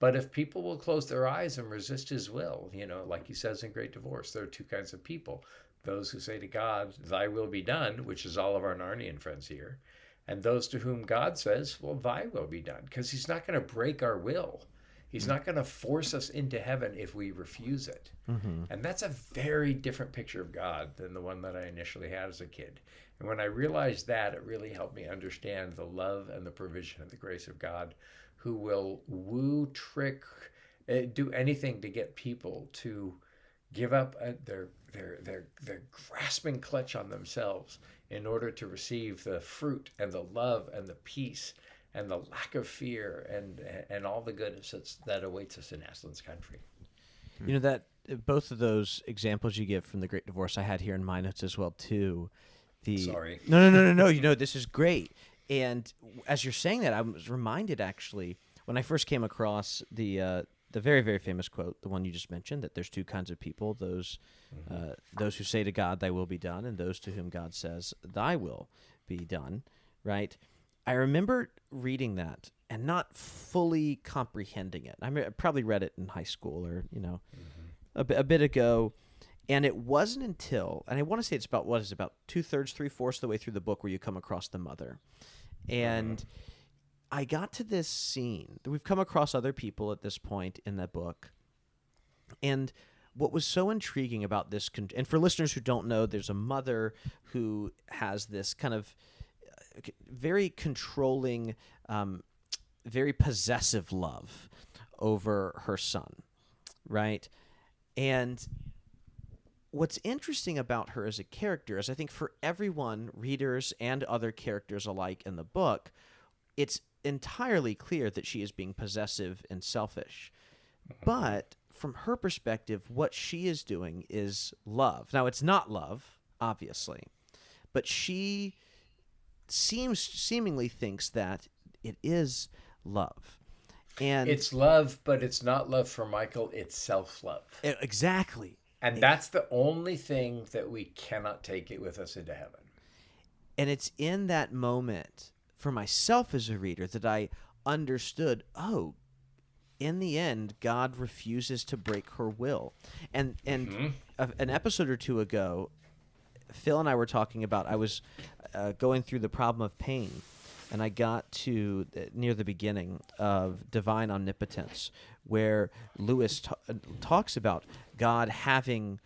But if people will close their eyes and resist his will, like he says in Great Divorce, there are two kinds of people. Those who say to God, "Thy will be done," which is all of our Narnian friends here. And those to whom God says, "Well, thy will be done," because he's not going to break our will. He's not going to force us into heaven if we refuse it. And that's a very different picture of God than the one that I initially had as a kid. And when I realized that, it really helped me understand the love and the provision and the grace of God, who will woo, trick, do anything to get people to give up their grasping clutch on themselves in order to receive the fruit and the love and the peace and the lack of fear and all the goodness that awaits us in Aslan's country. You know, that both of those examples you give from the Great Divorce I had here in my notes as well too. Sorry. No. You know, this is great. And as you're saying that, I was reminded actually when I first came across the very, very famous quote, the one you just mentioned, that there's two kinds of people: those who say to God, "Thy will be done," and those to whom God says, "Thy will be done." Right? I remember reading that and not fully comprehending it. I probably read it in high school or a bit ago. And it wasn't until, and I want to say it's about 2/3, 3/4 of the way through the book where you come across the mother. And I got to this scene. We've come across other people at this point in the book. And what was so intriguing about this, and for listeners who don't know, there's a mother who has this kind of very controlling, very possessive love over her son, right? And what's interesting about her as a character is I think for everyone, readers and other characters alike in the book, it's entirely clear that she is being possessive and selfish. But from her perspective, what she is doing is love. Now, it's not love, obviously, but she seemingly thinks that it is love. And it's love, but it's not love for Michael, it's self-love. Exactly. And that's the only thing that we cannot take it with us into heaven. And it's in that moment for myself as a reader that I understood, in the end, God refuses to break her will. And an episode or two ago, Phil and I were talking about, I was going through the problem of pain, and I got to near the beginning of divine omnipotence, where Lewis talks about God having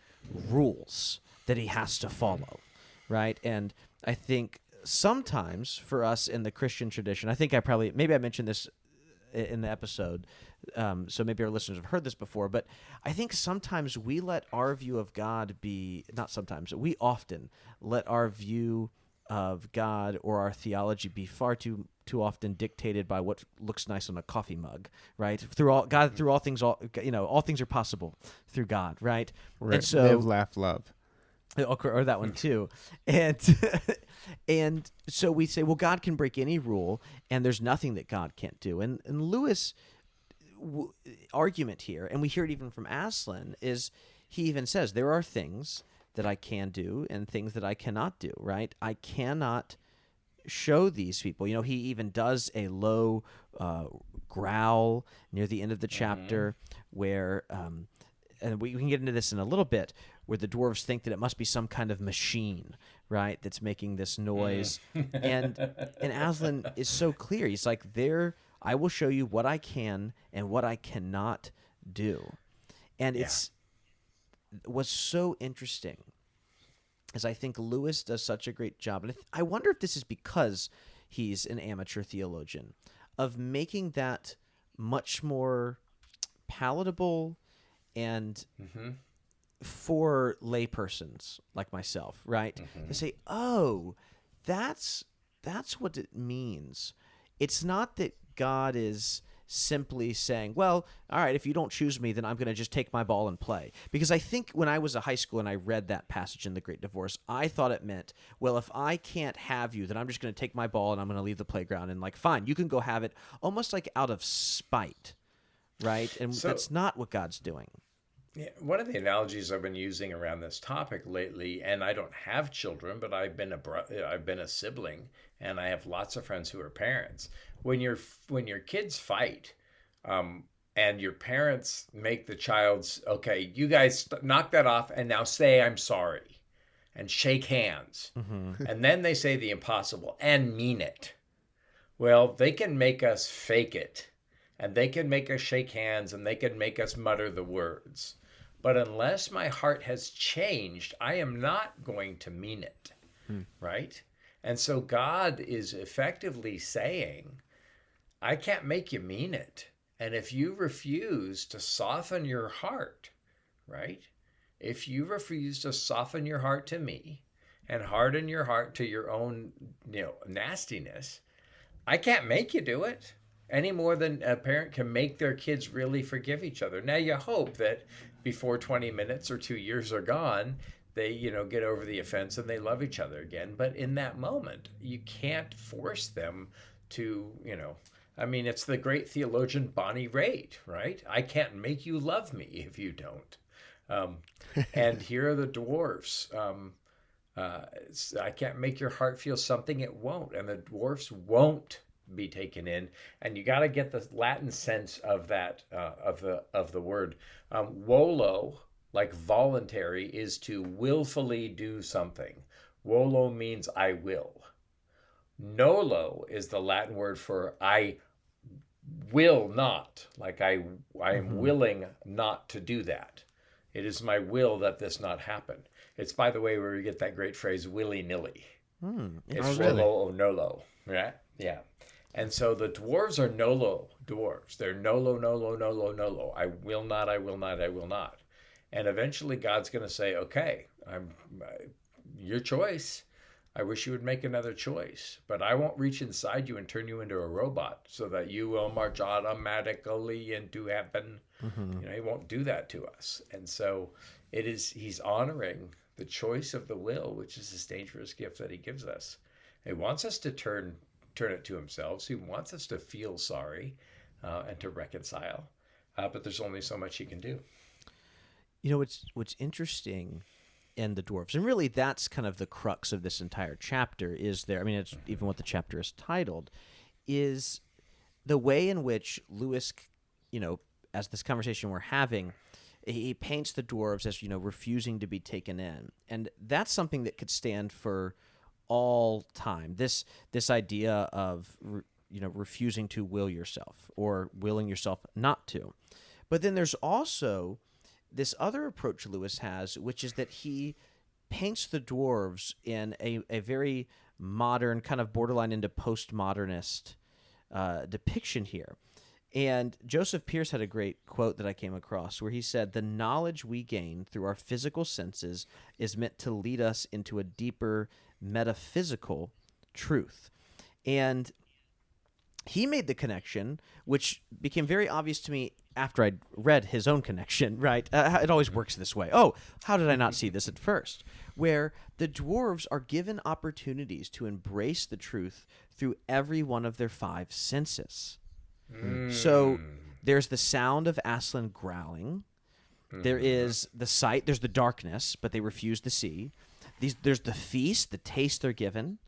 rules that he has to follow, right? And I think sometimes for us in the Christian tradition, I think maybe I mentioned this in the episode, so maybe our listeners have heard this before, but I think sometimes we let our view of God we often let our view of God or our theology be far too often dictated by what looks nice on a coffee mug, right? Through all things, all things are possible through God, right? Right. And so, Live, laugh, love. Or that one too. And and so we say, well, God can break any rule, and there's nothing that God can't do. And Lewis' argument here, and we hear it even from Aslan, is he even says there are things that I can do and things that I cannot do, right? I cannot show these people. He even does a low growl near the end of the chapter where, and we can get into this in a little bit, where the dwarves think that it must be some kind of machine, right, that's making this noise. And Aslan is so clear. He's like, I will show you what I can and what I cannot do. And what's so interesting is I think Lewis does such a great job, and I wonder if this is because he's an amateur theologian, of making that much more palatable and for laypersons like myself, right? To say, that's what it means. It's not that God is simply saying, well, all right, if you don't choose me, then I'm going to just take my ball and play. Because I think when I was in high school and I read that passage in The Great Divorce, I thought it meant, well, if I can't have you, then I'm just going to take my ball and I'm going to leave the playground and fine, you can go have it, almost like out of spite, right? And that's not what God's doing. Yeah, one of the analogies I've been using around this topic lately, and I don't have children, but I've been a sibling, and I have lots of friends who are parents. When your kids fight, and your parents make the child's, okay, you guys knock that off, and now say I'm sorry, and shake hands, and then they say the impossible and mean it. Well, they can make us fake it, and they can make us shake hands, and they can make us mutter the words. But unless my heart has changed, I am not going to mean it, right? And so God is effectively saying, I can't make you mean it. And if you refuse to soften your heart, right, if you refuse to soften your heart to me and harden your heart to your own, nastiness, I can't make you do it any more than a parent can make their kids really forgive each other. Now, you hope that before 20 minutes or 2 years are gone, they, get over the offense and they love each other again. But in that moment, you can't force them to, it's the great theologian Bonnie Raitt, right? I can't make you love me if you don't. And here are the dwarves. I can't make your heart feel something it won't, and the dwarfs won't be taken in. And you got to get the Latin sense of that of the word. Volo, like voluntary, is to willfully do something. Volo means I will. Nolo is the Latin word for I will not, like I am willing not to do that. It is my will that this not happen. It's, by the way, where we get that great phrase, willy-nilly. It's really? Volo or nolo, right? Yeah. And so the dwarves are nolo dwarves. They're nolo, nolo, nolo, nolo. I will not, I will not, I will not. And eventually God's going to say, okay, your choice. I wish you would make another choice, but I won't reach inside you and turn you into a robot so that you will march automatically into heaven. He won't do that to us. And so he's honoring the choice of the will, which is this dangerous gift that he gives us. He wants us to turn it to himself. So he wants us to feel sorry and to reconcile. But there's only so much he can do. What's interesting in the dwarves, and really that's kind of the crux of this entire chapter, it's even what the chapter is titled, is the way in which Lewis, as this conversation we're having, he paints the dwarves as, refusing to be taken in. And that's something that could stand for all time. This idea of, refusing to will yourself or willing yourself not to. But then there's also this other approach Lewis has, which is that he paints the dwarves in a very modern, kind of borderline into postmodernist depiction here. And Joseph Pierce had a great quote that I came across where he said, "The knowledge we gain through our physical senses is meant to lead us into a deeper metaphysical truth." And he made the connection, which became very obvious to me after I'd read his own connection, right? It always works this way. Oh, how did I not see this at first? Where the dwarves are given opportunities to embrace the truth through every one of their 5 senses. So there's the sound of Aslan growling. There is the sight. There's the darkness, but they refuse to see. There's the feast, the taste they're given.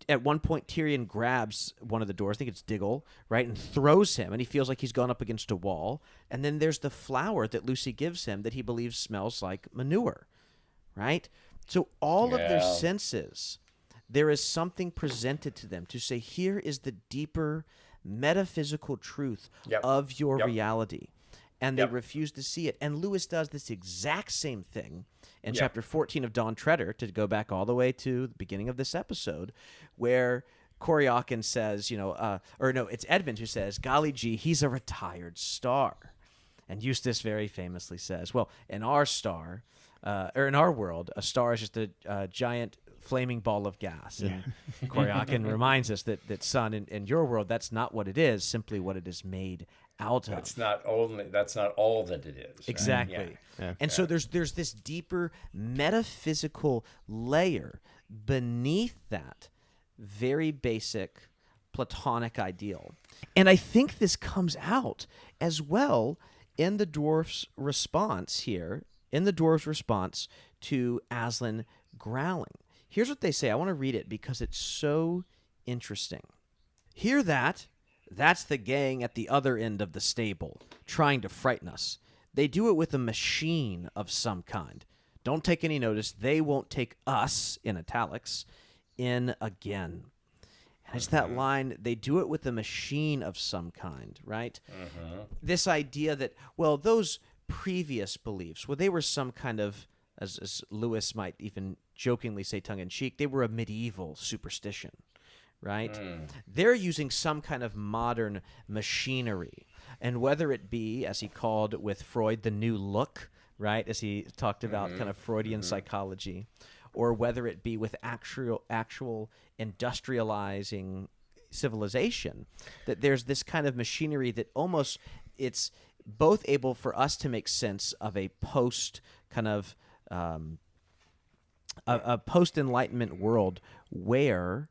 At one point, Tyrion grabs one of the doors, I think it's Diggle, right, and throws him, and he feels like he's gone up against a wall. And then there's the flower that Lucy gives him that he believes smells like manure, right? So all of their senses, there is something presented to them to say, here is the deeper metaphysical truth of your reality. And they refuse to see it. And Lewis does this exact same thing in chapter 14 of Dawn Treader, to go back all the way to the beginning of this episode, where Coriocan says, it's Edmund who says, "Golly gee, he's a retired star." And Eustace very famously says, well, in our world, a star is just a giant flaming ball of gas. And Coriocan reminds us that son, in your world, that's not what it is, simply what it is made out of. That's not all that it is. Exactly. Right? Yeah. And so there's this deeper metaphysical layer beneath that very basic Platonic ideal. And I think this comes out as well in the dwarf's response here, to Aslan growling. Here's what they say. I want to read it because it's so interesting. "Hear that? That's the gang at the other end of the stable, trying to frighten us. They do it with a machine of some kind. Don't take any notice. They won't take us," in italics, "in again." And it's that line, they do it with a machine of some kind, right? This idea that, well, those previous beliefs, well, they were some kind of, as Lewis might even jokingly say tongue-in-cheek, they were a medieval superstition, right? They're using some kind of modern machinery. And whether it be, as he called with Freud, the new look, right? As he talked about kind of Freudian psychology, or whether it be with actual industrializing civilization, that there's this kind of machinery that almost it's both able for us to make sense of a post kind of a post Enlightenment world where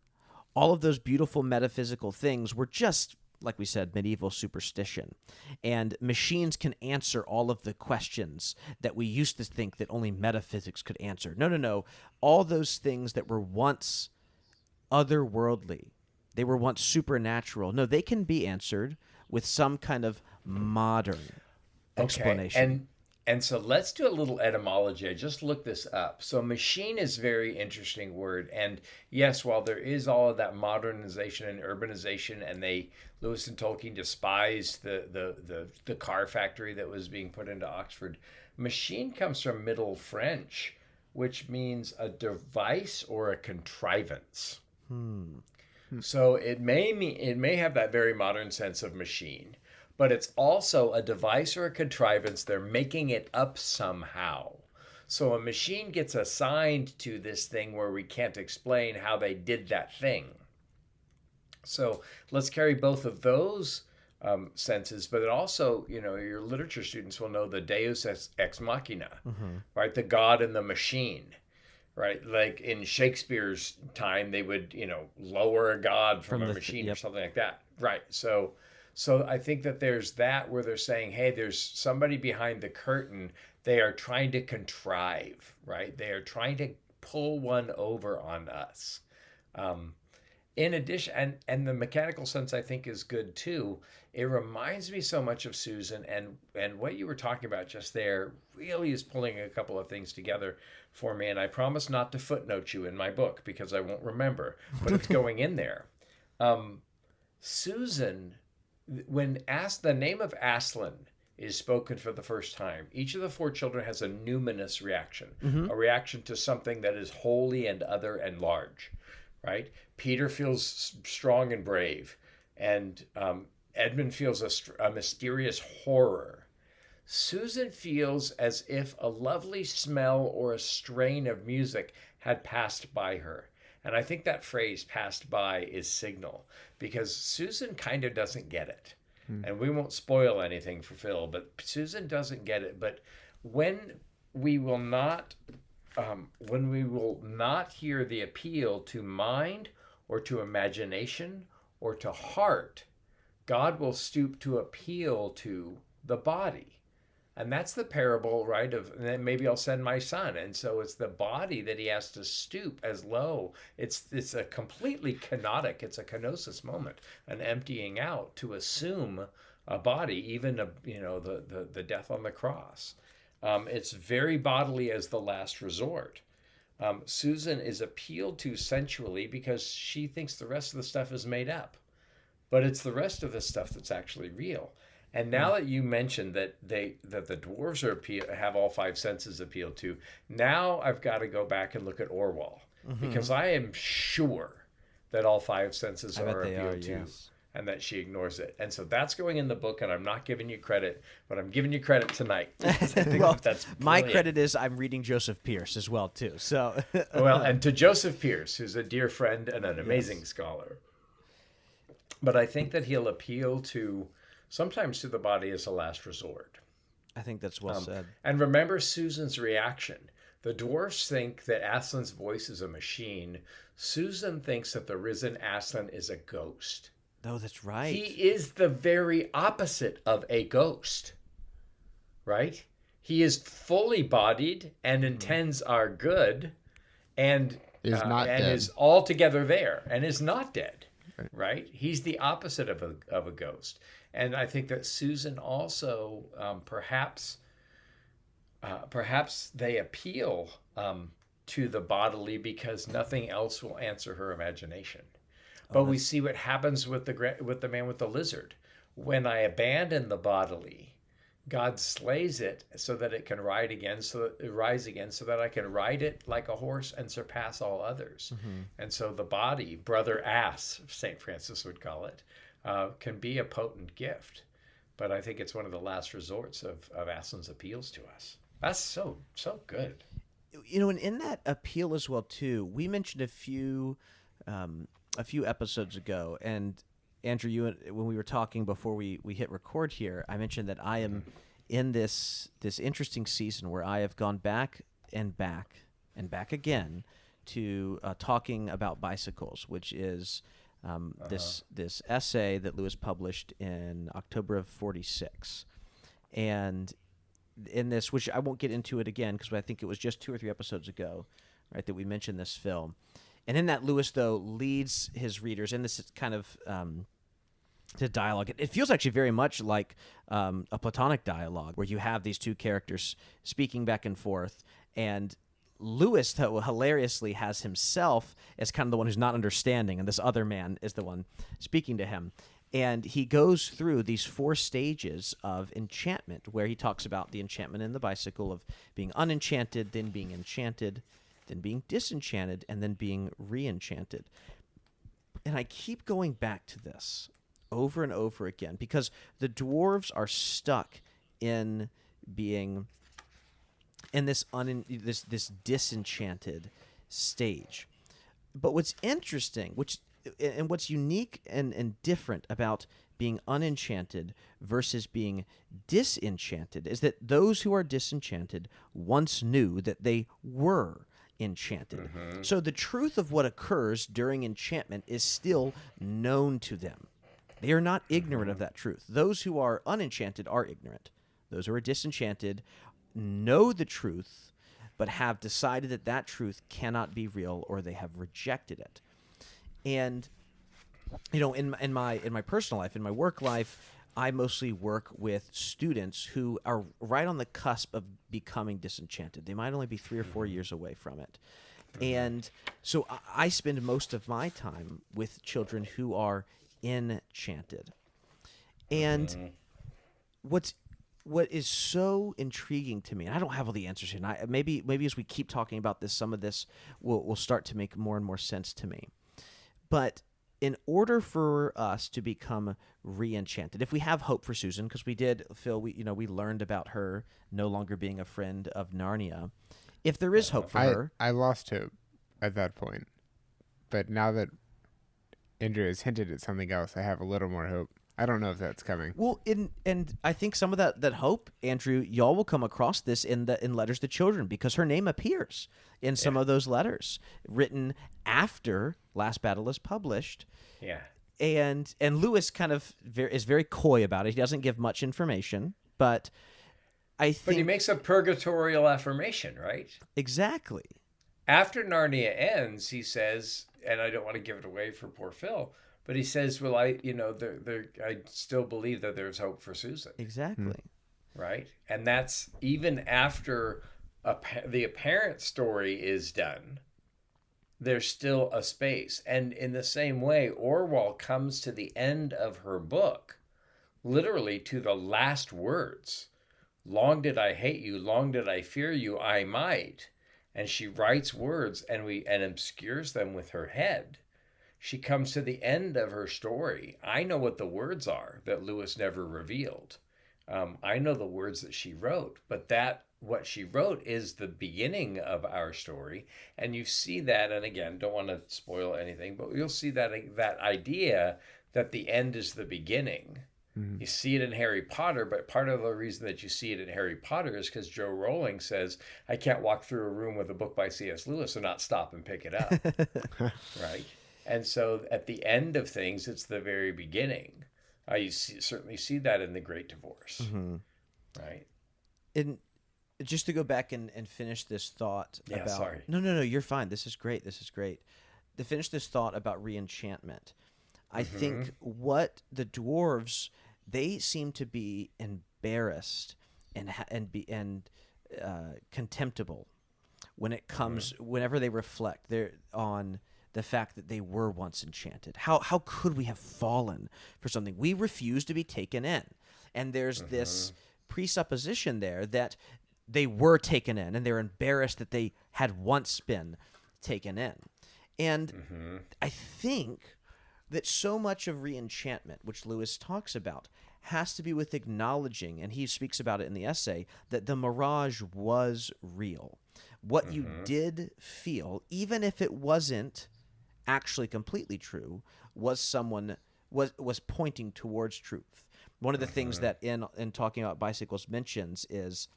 all of those beautiful metaphysical things were just, like we said, medieval superstition. And machines can answer all of the questions that we used to think that only metaphysics could answer. No, no, no. All those things that were once otherworldly, they were once supernatural. No, they can be answered with some kind of modern explanation. And so let's do a little etymology. I just looked this up. So machine is a very interesting word. And yes, while there is all of that modernization and urbanization, and Lewis and Tolkien despised the car factory that was being put into Oxford, machine comes from Middle French, which means a device or a contrivance. So it may have that very modern sense of machine, but it's also a device or a contrivance. They're making it up somehow. So a machine gets assigned to this thing where we can't explain how they did that thing. So let's carry both of those senses, but it also, your literature students will know the Deus ex machina, right? The God and the machine, right? Like in Shakespeare's time, they would, lower a god from a machine or something like that, right? So I think that there's that where they're saying, hey, there's somebody behind the curtain. They are trying to contrive, right? They are trying to pull one over on us. In addition, and the mechanical sense I think is good too. It reminds me so much of Susan, and what you were talking about just there really is pulling a couple of things together for me. And I promise not to footnote you in my book because I won't remember, but it's going in there. Susan, when the name of Aslan is spoken for the first time, each of the four children has a numinous reaction, a reaction to something that is holy and other and large, right? Peter feels strong and brave, and Edmund feels a mysterious horror. Susan feels as if a lovely smell or a strain of music had passed by her. And I think that phrase "passed by" is signal, because Susan kind of doesn't get it. And we won't spoil anything for Phil, but Susan doesn't get it. But when we will not hear the appeal to mind or to imagination or to heart, God will stoop to appeal to the body. And that's the parable, right, of then maybe I'll send my son. And so it's the body that he has to stoop as low. It's a completely kenotic, it's a kenosis moment, an emptying out to assume a body, even the death on the cross. It's very bodily as the last resort. Susan is appealed to sensually because she thinks the rest of the stuff is made up. But it's the rest of the stuff that's actually real. And now that you mentioned that the dwarves have all five senses appealed to, now I've got to go back and look at Orwell, because I am sure that all five senses are appealed to, yes, and that she ignores it. And so that's going in the book, and I'm not giving you credit, but I'm giving you credit tonight. Well, that's my credit is I'm reading Joseph Pearce as well too. So well, and to Joseph Pearce, who's a dear friend and an amazing scholar. But I think that he'll appeal sometimes to the body as a last resort. I think that's well said. And remember Susan's reaction. The dwarfs think that Aslan's voice is a machine. Susan thinks that the risen Aslan is a ghost. Oh, that's right. He is the very opposite of a ghost, right? He is fully bodied and intends our good, and is altogether there and is not dead, right? He's the opposite of a ghost. And I think that Susan also, perhaps they appeal to the bodily because nothing else will answer her imagination. But we see what happens with the man with the lizard. When I abandon the bodily, God slays it so that it can rise again, so that I can ride it like a horse and surpass all others. And so the body, brother ass, St. Francis would call it, can be a potent gift. But I think it's one of the last resorts of Aslan's appeals to us. That's so good. And in that appeal as well too, we mentioned a few episodes ago, and Andrew, when we were talking before we hit record here, I mentioned that I am in this interesting season where I have gone back and back and back again to talking about bicycles, which is this essay that Lewis published in October of '46, and in this, which I won't get into it again because I think it was just 2 or 3 episodes ago, right, that we mentioned this film. And in that, Lewis, though, leads his readers in this kind of to dialogue. It feels actually very much like a Platonic dialogue where you have these two characters speaking back and forth, and Lewis, though, hilariously has himself as kind of the one who's not understanding, and this other man is the one speaking to him. And he goes through these 4 stages of enchantment, where he talks about the enchantment in the bicycle of being unenchanted, then being enchanted, then being disenchanted, and then being re-enchanted. And I keep going back to this over and over again because the dwarves are stuck in being in this this disenchanted stage. But what's interesting, and what's unique and different about being unenchanted versus being disenchanted is that those who are disenchanted once knew that they were enchanted. So the truth of what occurs during enchantment is still known to them. They are not ignorant of that truth. Those who are unenchanted are ignorant. Those who are disenchanted know the truth, but have decided that that truth cannot be real, or they have rejected it. And in my personal life, in my work life, I mostly work with students who are right on the cusp of becoming disenchanted. They might only be 3 or 4 years away from it. And so I spend most of my time with children who are enchanted. And what is so intriguing to me, and I don't have all the answers here, and maybe as we keep talking about this, some of this will start to make more and more sense to me. But in order for us to become re-enchanted, if we have hope for Susan, because we did, Phil, we learned about her no longer being a friend of Narnia. If there is hope for her, I lost hope at that point, but now that Andrew has hinted at something else, I have a little more hope. I don't know if that's coming. Well, and I think some of that hope, Andrew, y'all will come across this in Letters to Children, because her name appears in some of those letters written after Last Battle is published. Yeah. And Lewis kind of is very coy about it. He doesn't give much information, but I think... But he makes a purgatorial affirmation, right? Exactly. After Narnia ends, he says, and I don't want to give it away for poor Phil, but he says, well, I still believe that there's hope for Susan. Exactly. Right? And that's even after the apparent story is done, there's still a space. And in the same way, Orwell comes to the end of her book, literally to the last words. Long did I hate you, long did I fear you, I might. And she writes words and obscures them with her head. She comes to the end of her story. I know what the words are that Lewis never revealed. I know the words that she wrote, but what she wrote is the beginning of our story. And you see that, and again, don't want to spoil anything, but you'll see that idea that the end is the beginning. Mm-hmm. You see it in Harry Potter, but part of the reason that you see it in Harry Potter is because Joe Rowling says, I can't walk through a room with a book by C.S. Lewis and not stop and pick it up. Right? And so at the end of things, it's the very beginning. You certainly see that in The Great Divorce. Mm-hmm. Right? And just to go back and finish this thought about... Sorry. No, you're fine. This is great. To finish this thought about re-enchantment, I think what the dwarves, they seem to be embarrassed and contemptible when it comes, whenever they reflect on the fact that they were once enchanted. How could we have fallen for something? We refuse to be taken in. And there's this presupposition there that they were taken in, and they're embarrassed that they had once been taken in. And I think that so much of re-enchantment, which Lewis talks about, has to be with acknowledging, and he speaks about it in the essay, that the mirage was real. What you did feel, even if it wasn't actually completely true, was pointing towards truth. One of the things that in talking about bicycles mentions is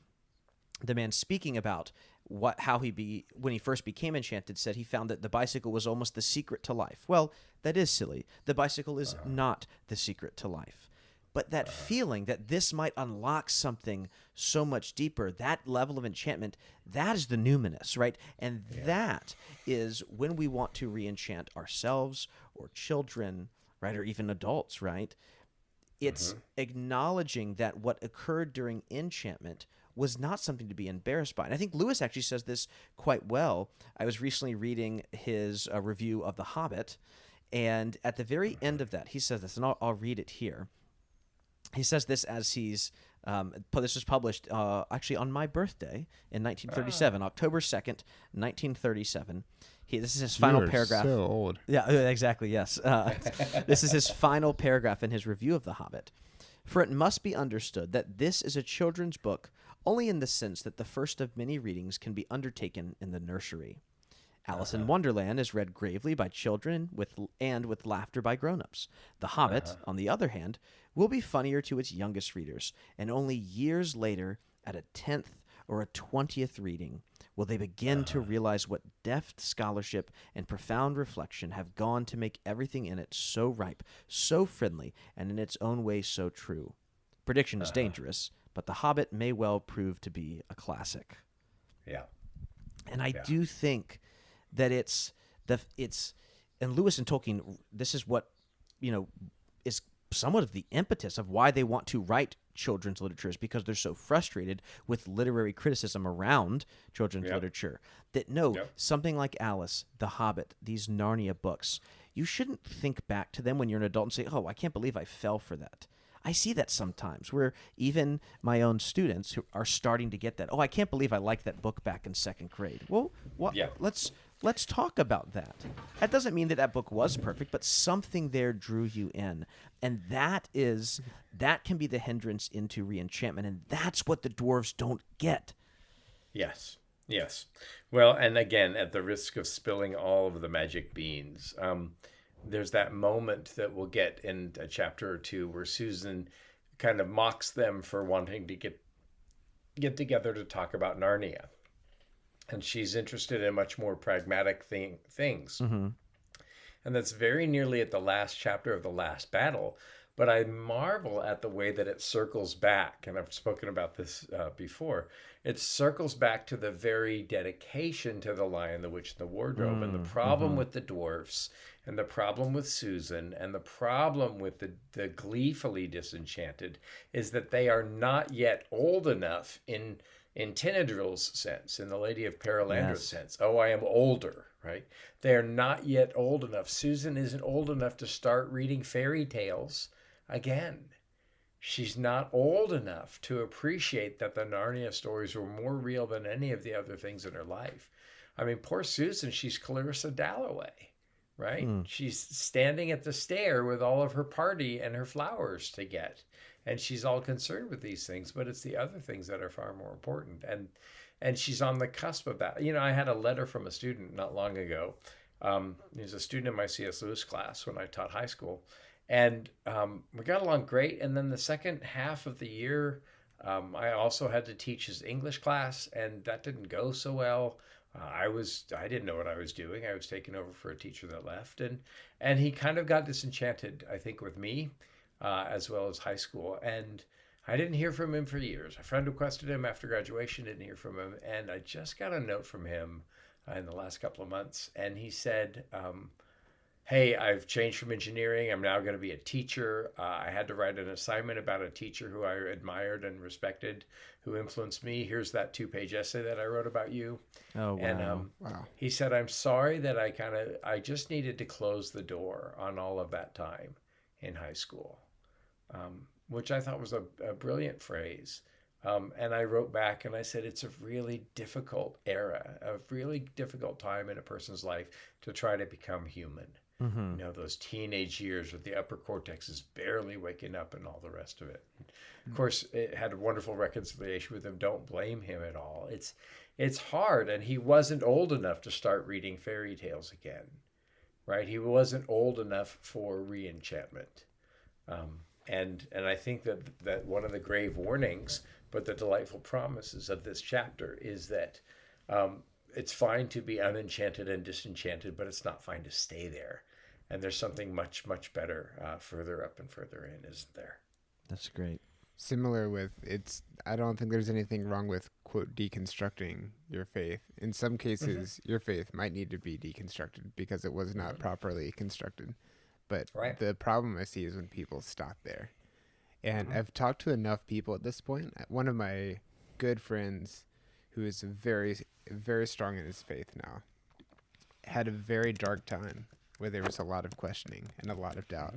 the man speaking about how when he first became enchanted, said he found that the bicycle was almost the secret to life. Well, that is silly. The bicycle is not the secret to life. But that feeling that this might unlock something so much deeper, that level of enchantment, that is the numinous, right? And that is when we want to re-enchant ourselves or children, right? Or even adults, right? It's acknowledging that what occurred during enchantment was not something to be embarrassed by. And I think Lewis actually says this quite well. I was recently reading his review of The Hobbit, and at the very end of that, he says this, and I'll read it here. He says this as he's this was published actually on my birthday in 1937, October 2nd, 1937. This is his final paragraph. So old. Yeah, exactly. Yes. This is his final paragraph in his review of The Hobbit. For it must be understood that this is a children's book only in the sense that the first of many readings can be undertaken in the nursery. Alice in Wonderland is read gravely by children with laughter by grown-ups. The Hobbit, on the other hand, will be funnier to its youngest readers, and only years later, at a 10th or a 20th reading, will they begin to realize what deft scholarship and profound reflection have gone to make everything in it so ripe, so friendly, and in its own way so true. Prediction is dangerous, but The Hobbit may well prove to be a classic. Yeah. And I do think that it's and Lewis and Tolkien, this is what is somewhat of the impetus of why they want to write children's literature, is because they're so frustrated with literary criticism around children's literature that something like Alice, The Hobbit, these Narnia books, you shouldn't think back to them when you're an adult and say, oh, I can't believe I fell for that. I see that sometimes where even my own students who are starting to get that. Oh, I can't believe I liked that book back in second grade. Well, let's talk about that. That doesn't mean that book was perfect, but something there drew you in. And that can be the hindrance into re-enchantment. And that's what the dwarves don't get. Yes. Yes. Well, and again, at the risk of spilling all of the magic beans, there's that moment that we'll get in a chapter or two where Susan kind of mocks them for wanting to get together to talk about Narnia. And she's interested in much more pragmatic things. Mm-hmm. And that's very nearly at the last chapter of The Last Battle. But I marvel at the way that it circles back. And I've spoken about this before. It circles back to the very dedication to The Lion, the Witch, and the Wardrobe. And the problem with the dwarfs, and the problem with Susan, and the problem with the gleefully disenchanted is that they are not yet old enough in Tinadril's sense, in the Lady of Perelandra's sense. Oh, I am older, right? They are not yet old enough. Susan isn't old enough to start reading fairy tales again. She's not old enough to appreciate that the Narnia stories were more real than any of the other things in her life. I mean, poor Susan, she's Clarissa Dalloway, right? She's standing at the stair with all of her party and her flowers to get. And she's all concerned with these things, but it's the other things that are far more important. And she's on the cusp of that. I had a letter from a student not long ago. He was a student in my C.S. Lewis class when I taught high school. And we got along great. And then the second half of the year, I also had to teach his English class, and that didn't go so well. I didn't know what I was doing. I was taking over for a teacher that left. And he kind of got disenchanted, I think, with me. As well as high school. And I didn't hear from him for years. A friend requested him after graduation, didn't hear from him. And I just got a note from him in the last couple of months. And he said, hey, I've changed from engineering. I'm now going to be a teacher. I had to write an assignment about a teacher who I admired and respected, who influenced me. Here's that 2-page essay that I wrote about you. Oh, wow. And he said, I'm sorry that I just needed to close the door on all of that time in high school. Which I thought was a brilliant phrase. And I wrote back and I said, it's a really difficult era, a really difficult time in a person's life to try to become human. Mm-hmm. You know, those teenage years with the upper cortex is barely waking up and all the rest of it. Of course, it had a wonderful reconciliation with him. Don't blame him at all. It's hard, and he wasn't old enough to start reading fairy tales again, right? He wasn't old enough for reenchantment. And I think that one of the grave warnings, but the delightful promises of this chapter is that it's fine to be unenchanted and disenchanted, but it's not fine to stay there. And there's something much, much better further up and further in, isn't there? That's great. Similar with I don't think there's anything wrong with, quote, deconstructing your faith. In some cases, your faith might need to be deconstructed because it was not properly constructed. But the problem I see is when people stop there. And I've talked to enough people at this point. One of my good friends, who is very, very strong in his faith now, had a very dark time where there was a lot of questioning and a lot of doubt.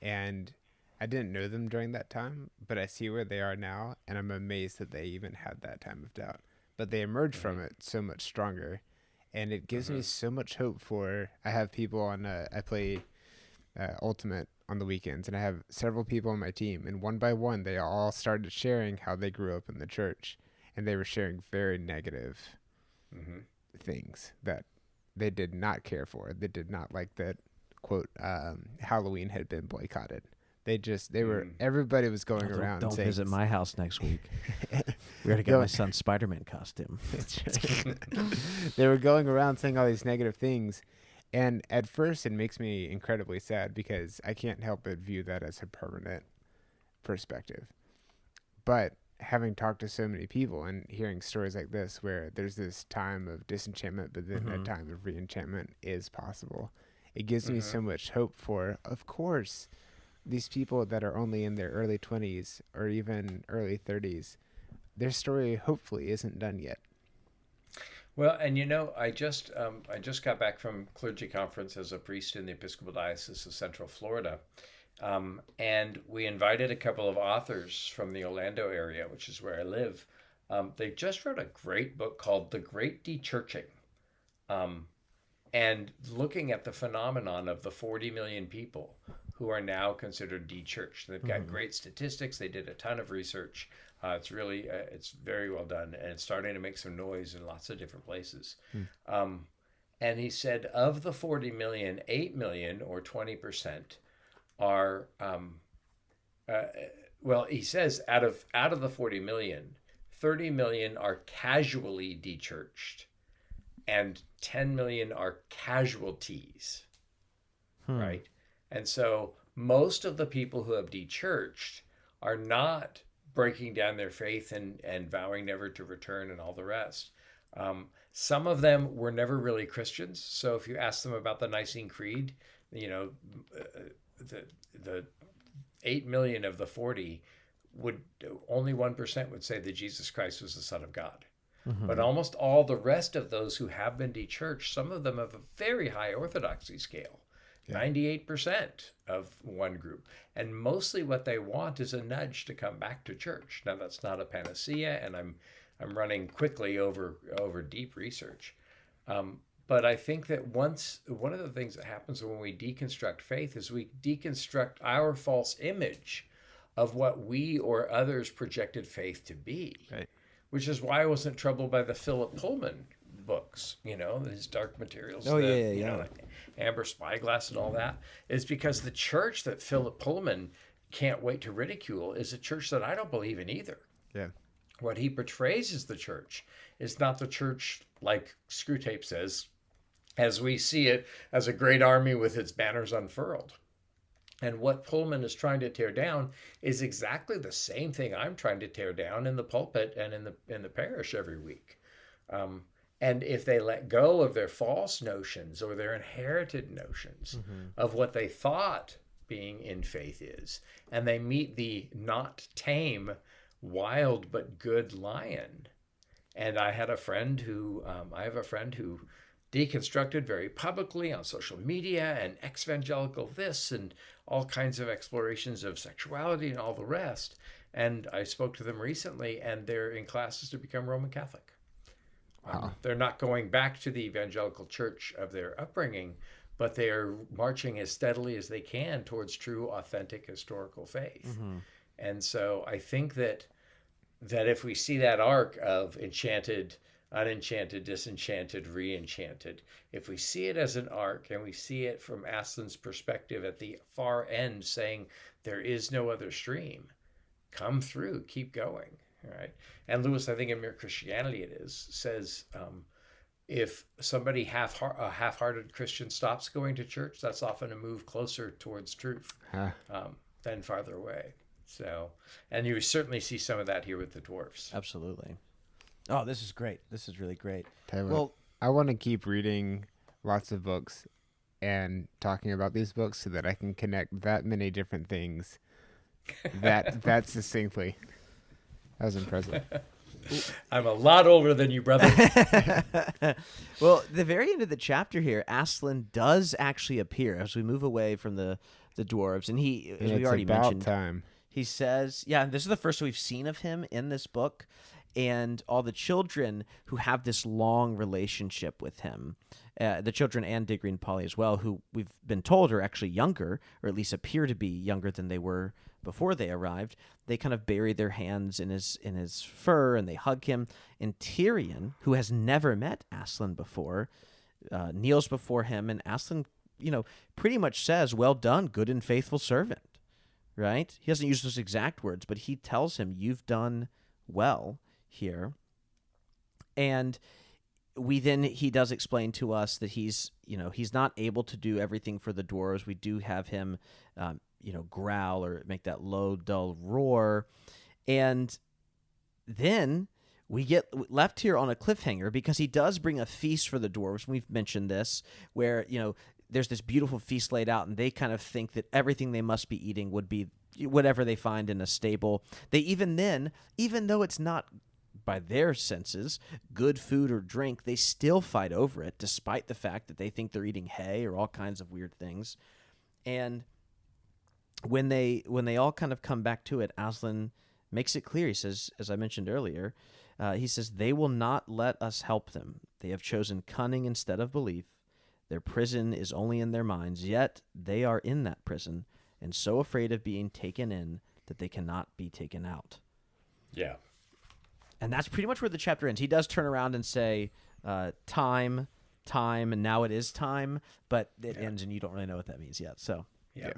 And I didn't know them during that time, but I see where they are now, and I'm amazed that they even had that time of doubt. But they emerged from it so much stronger, and it gives me so much hope for. I have people on. I play Ultimate on the weekends, and I have several people on my team, and one by one, they all started sharing how they grew up in the church, and they were sharing very negative things that they did not care for. They did not like that, quote, Halloween had been boycotted. Everybody was going around Don't saying, visit my house next week. We already got my son's Spider-Man costume. They were going around saying all these negative things. And at first, it makes me incredibly sad because I can't help but view that as a permanent perspective. But having talked to so many people and hearing stories like this, where there's this time of disenchantment, but then a time of reenchantment is possible, it gives me so much hope for, of course, these people that are only in their early 20s or even early 30s, their story hopefully isn't done yet. Well, and you know, I just got back from clergy conference as a priest in the Episcopal Diocese of Central Florida, and we invited a couple of authors from the Orlando area, which is where I live. They just wrote a great book called The Great Dechurching, and looking at the phenomenon of the 40 million people who are now considered dechurched. They've got great statistics. They did a ton of research. It's really, it's very well done, and it's starting to make some noise in lots of different places. And he said of the 40 million, 8 million or 20% are, well, he says out of the 40 million, 30 million are casually dechurched and 10 million are casualties, right? And so most of the people who have dechurched are not breaking down their faith and vowing never to return and all the rest. Some of them were never really Christians. So if you ask them about the Nicene Creed, you know, the 8 million of the 40 only 1% would say that Jesus Christ was the Son of God. But almost all the rest of those who have been dechurched, some of them have a very high orthodoxy scale. 98% of one group. And mostly what they want is a nudge to come back to church. Now that's not a panacea, and I'm running quickly over deep research. But I think that one of the things that happens when we deconstruct faith is we deconstruct our false image of what we or others projected faith to be. Right. Which is why I wasn't troubled by the Philip Pullman books, you know, these dark materials. Oh, you know, like Amber Spyglass and all that, is because the church that Philip Pullman can't wait to ridicule is a church that I don't believe in either. Yeah. What he portrays as the church is not the church like Screwtape says, as we see it as a great army with its banners unfurled. And what Pullman is trying to tear down is exactly the same thing I'm trying to tear down in the pulpit and in the parish every week. And if they let go of their false notions or their inherited notions of what they thought being in faith is, and they meet the not tame, wild but good lion. And I have a friend who deconstructed very publicly on social media and ex-evangelical this and all kinds of explorations of sexuality and all the rest. And I spoke to them recently, and they're in classes to become Roman Catholic. They're not going back to the evangelical church of their upbringing, but they are marching as steadily as they can towards true, authentic historical faith. And so I think that if we see that arc of enchanted, unenchanted, disenchanted, re-enchanted, if we see it as an arc and we see it from Aslan's perspective at the far end saying there is no other stream, come through, keep going. All right. And Lewis, I think in Mere Christianity says if somebody a half-hearted Christian stops going to church, that's often a move closer towards truth than farther away. So, and you certainly see some of that here with the dwarfs. Absolutely. Oh, this is great. This is really great. Well, I want to keep reading lots of books and talking about these books so that I can connect that many different things that succinctly. That was impressive. I'm a lot older than you, brother. Well, the very end of the chapter here, Aslan does actually appear as we move away from the dwarves, and he, as we already mentioned, time. He says, yeah, this is the first we've seen of him in this book, and all the children who have this long relationship with him, the children and Diggory and Polly as well, who we've been told are actually younger, or at least appear to be younger than they were before they arrived. They kind of bury their hands in his fur and they hug him. And Tyrion, who has never met Aslan before, kneels before him, and Aslan, pretty much says, "Well done, good and faithful servant." Right? He doesn't use those exact words, but he tells him, "You've done well here." And he does explain to us that he's not able to do everything for the dwarves. We do have him, growl or make that low, dull roar. And then we get left here on a cliffhanger because he does bring a feast for the dwarves. We've mentioned this, where, there's this beautiful feast laid out, and they kind of think that everything they must be eating would be whatever they find in a stable. They even though it's not by their senses good food or drink, they still fight over it, despite the fact that they think they're eating hay or all kinds of weird things. And when they all kind of come back to it, Aslan makes it clear. He says, as I mentioned earlier, he says, "They will not let us help them. They have chosen cunning instead of belief. Their prison is only in their minds, yet they are in that prison and so afraid of being taken in that they cannot be taken out." Yeah. And that's pretty much where the chapter ends. He does turn around and say, time, and now it is time, but it ends and you don't really know what that means yet. So, yeah.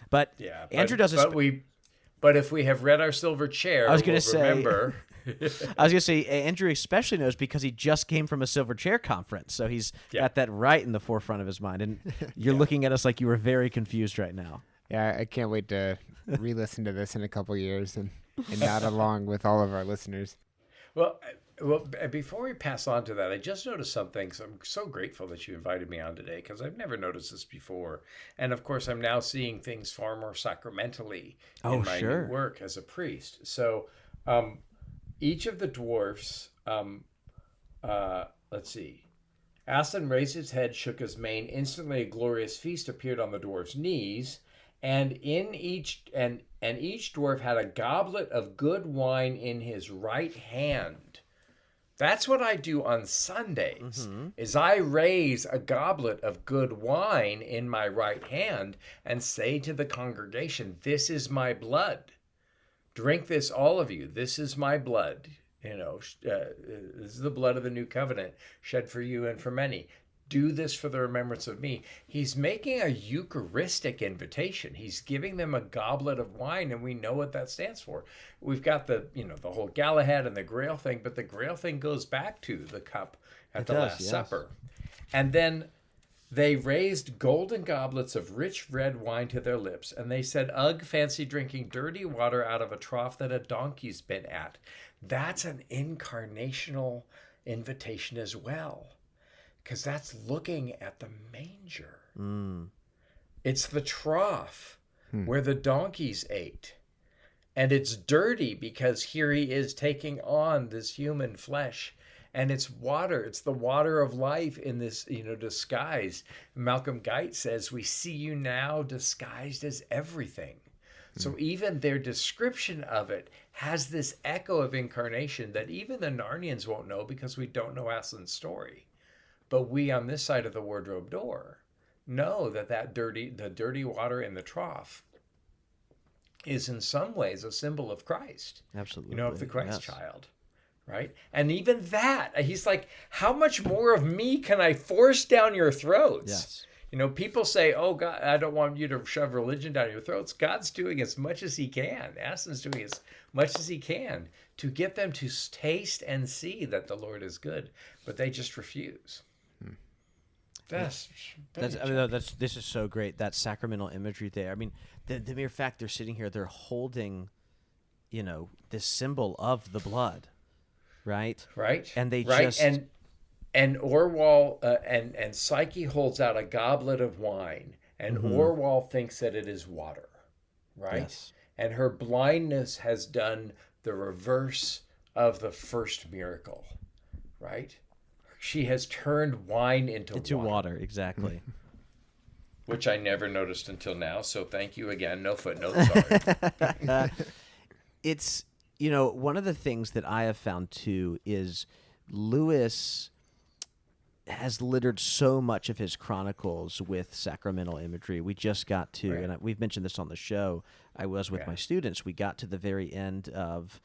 But yeah, Andrew does But if we have read our silver chair, remember. I was going to say, Andrew especially knows because he just came from a silver chair conference. So he's got that right in the forefront of his mind. And you're looking at us like you were very confused right now. Yeah, I can't wait to re-listen to this in a couple years and nod along with all of our listeners. Well, before we pass on to that, I just noticed something. So I'm so grateful that you invited me on today because I've never noticed this before. And of course, I'm now seeing things far more sacramentally in my new work as a priest. So each of the dwarfs, let's see. Aslan raised his head, shook his mane. Instantly, a glorious feast appeared on the dwarf's knees. And each dwarf had a goblet of good wine in his right hand. That's what I do on Sundays, is I raise a goblet of good wine in my right hand and say to the congregation, "This is my blood. Drink this, all of you. This is my blood. This is the blood of the new covenant shed for you and for many. Do this for the remembrance of me." He's making a Eucharistic invitation. He's giving them a goblet of wine, and we know what that stands for. We've got the whole Galahad and the Grail thing, but the Grail thing goes back to the cup at the Last Supper. And then they raised golden goblets of rich red wine to their lips, and they said, "Ugh, fancy drinking dirty water out of a trough that a donkey's been at." That's an incarnational invitation as well. Because that's looking at the manger. It's the trough where the donkeys ate. And it's dirty because here he is taking on this human flesh. And it's water. It's the water of life in this, disguise. Malcolm Guite says, "We see you now disguised as everything." So even their description of it has this echo of incarnation that even the Narnians won't know because we don't know Aslan's story. But we on this side of the wardrobe door know that the dirty water in the trough is in some ways a symbol of Christ. Absolutely. Of the Christ Yes. child, right? And even that, he's like, how much more of me can I force down your throats? Yes. People say, oh, God, I don't want you to shove religion down your throats. God's doing as much as he can. Aslan's doing as much as he can to get them to taste and see that the Lord is good, but they just refuse. This is so great, that sacramental imagery there. I mean, the mere fact they're sitting here, they're holding, this symbol of the blood, right? Right. And they right. just and Orwell and Psyche holds out a goblet of wine, and Orwell thinks that it is water, right? Yes. And her blindness has done the reverse of the first miracle, right? She has turned wine into water. Exactly. Which I never noticed until now. So thank you again. No footnote. Sorry. It's, one of the things that I have found too is Lewis has littered so much of his chronicles with sacramental imagery. We just got to, Right. and we've mentioned this on the show, I was with my students, we got to the very end of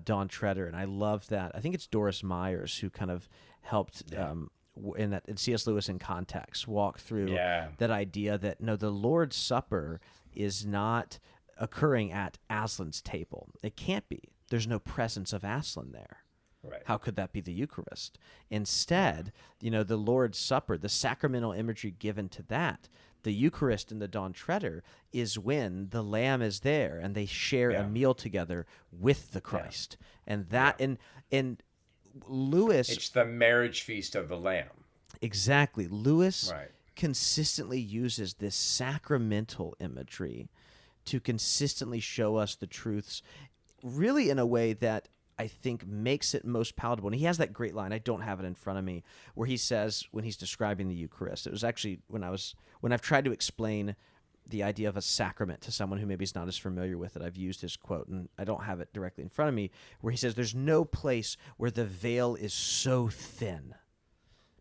Dawn Treader, and I love that. I think it's Doris Myers who kind of helped in C.S. Lewis in Context walk through that idea that, no, the Lord's Supper is not occurring at Aslan's table. It can't be. There's no presence of Aslan there. Right. How could that be the Eucharist? Instead, the Lord's Supper, the sacramental imagery given to that, the Eucharist in the Dawn Treader, is when the Lamb is there and they share a meal together with the Christ. And that, and Lewis... It's the marriage feast of the Lamb. Exactly. Lewis consistently uses this sacramental imagery to consistently show us the truths, really in a way that I think makes it most palatable. And he has that great line, I don't have it in front of me, where he says, when he's describing the Eucharist, it was actually when I've tried to explain the idea of a sacrament to someone who maybe is not as familiar with it, I've used his quote, and I don't have it directly in front of me, where he says, there's no place where the veil is so thin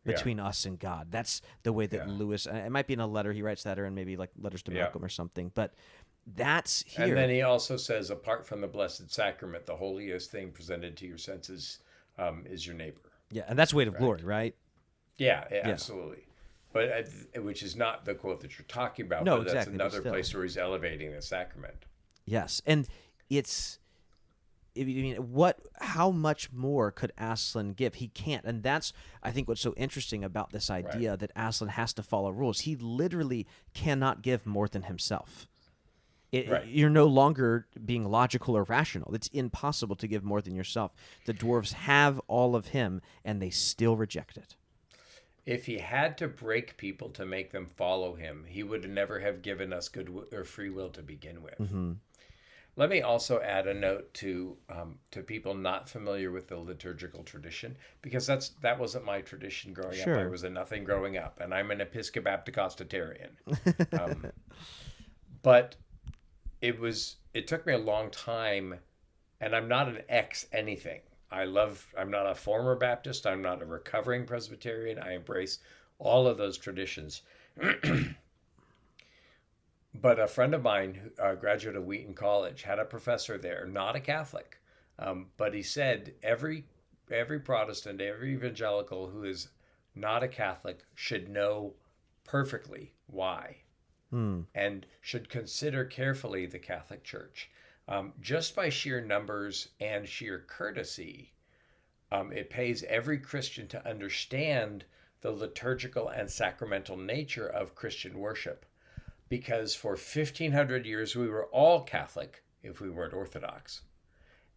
between us and God. That's the way that Lewis, it might be in a letter he writes that, or in maybe like Letters to Malcolm or something, but that's here. And then he also says, apart from the Blessed Sacrament, the holiest thing presented to your senses is your neighbor. Yeah, and that's weight of glory, right? Yeah, absolutely. But which is not the quote that you're talking about. No, but that's exactly, but another still. place where he's elevating the sacrament. Yes, and it's... how much more could Aslan give? He can't. And that's, I think, what's so interesting about this idea that Aslan has to follow rules. He literally cannot give more than himself. You're no longer being logical or rational. It's impossible to give more than yourself. The dwarves have all of him, and they still reject it. If he had to break people to make them follow him, he would never have given us or free will to begin with. Mm-hmm. Let me also add a note to people not familiar with the liturgical tradition, because that wasn't my tradition growing up. I was a nothing growing up, and I'm an Episcopapticostitarian. But it took me a long time, and I'm not an ex-anything. I'm not a former Baptist. I'm not a recovering Presbyterian. I embrace all of those traditions. But a friend of mine, a graduate of Wheaton College, had a professor there, not a Catholic, but he said every Protestant, every evangelical who is not a Catholic should know perfectly why, and should consider carefully the Catholic Church. Just by sheer numbers and sheer courtesy, it pays every Christian to understand the liturgical and sacramental nature of Christian worship. Because for 1,500 years, we were all Catholic if we weren't Orthodox.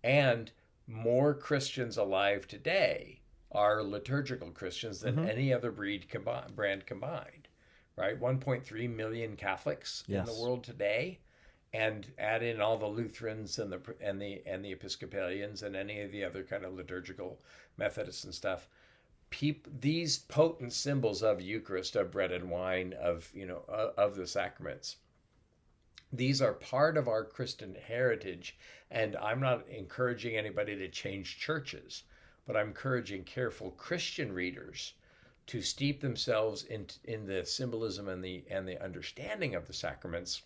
And more Christians alive today are liturgical Christians than any other brand combined, right? 1.3 million Catholics in the world today. And add in all the Lutherans and the Episcopalians and any of the other kind of liturgical Methodists and stuff. These potent symbols of Eucharist, of bread and wine, of the sacraments, these are part of our Christian heritage. And I'm not encouraging anybody to change churches, but I'm encouraging careful Christian readers to steep themselves in the symbolism and the understanding of the sacraments,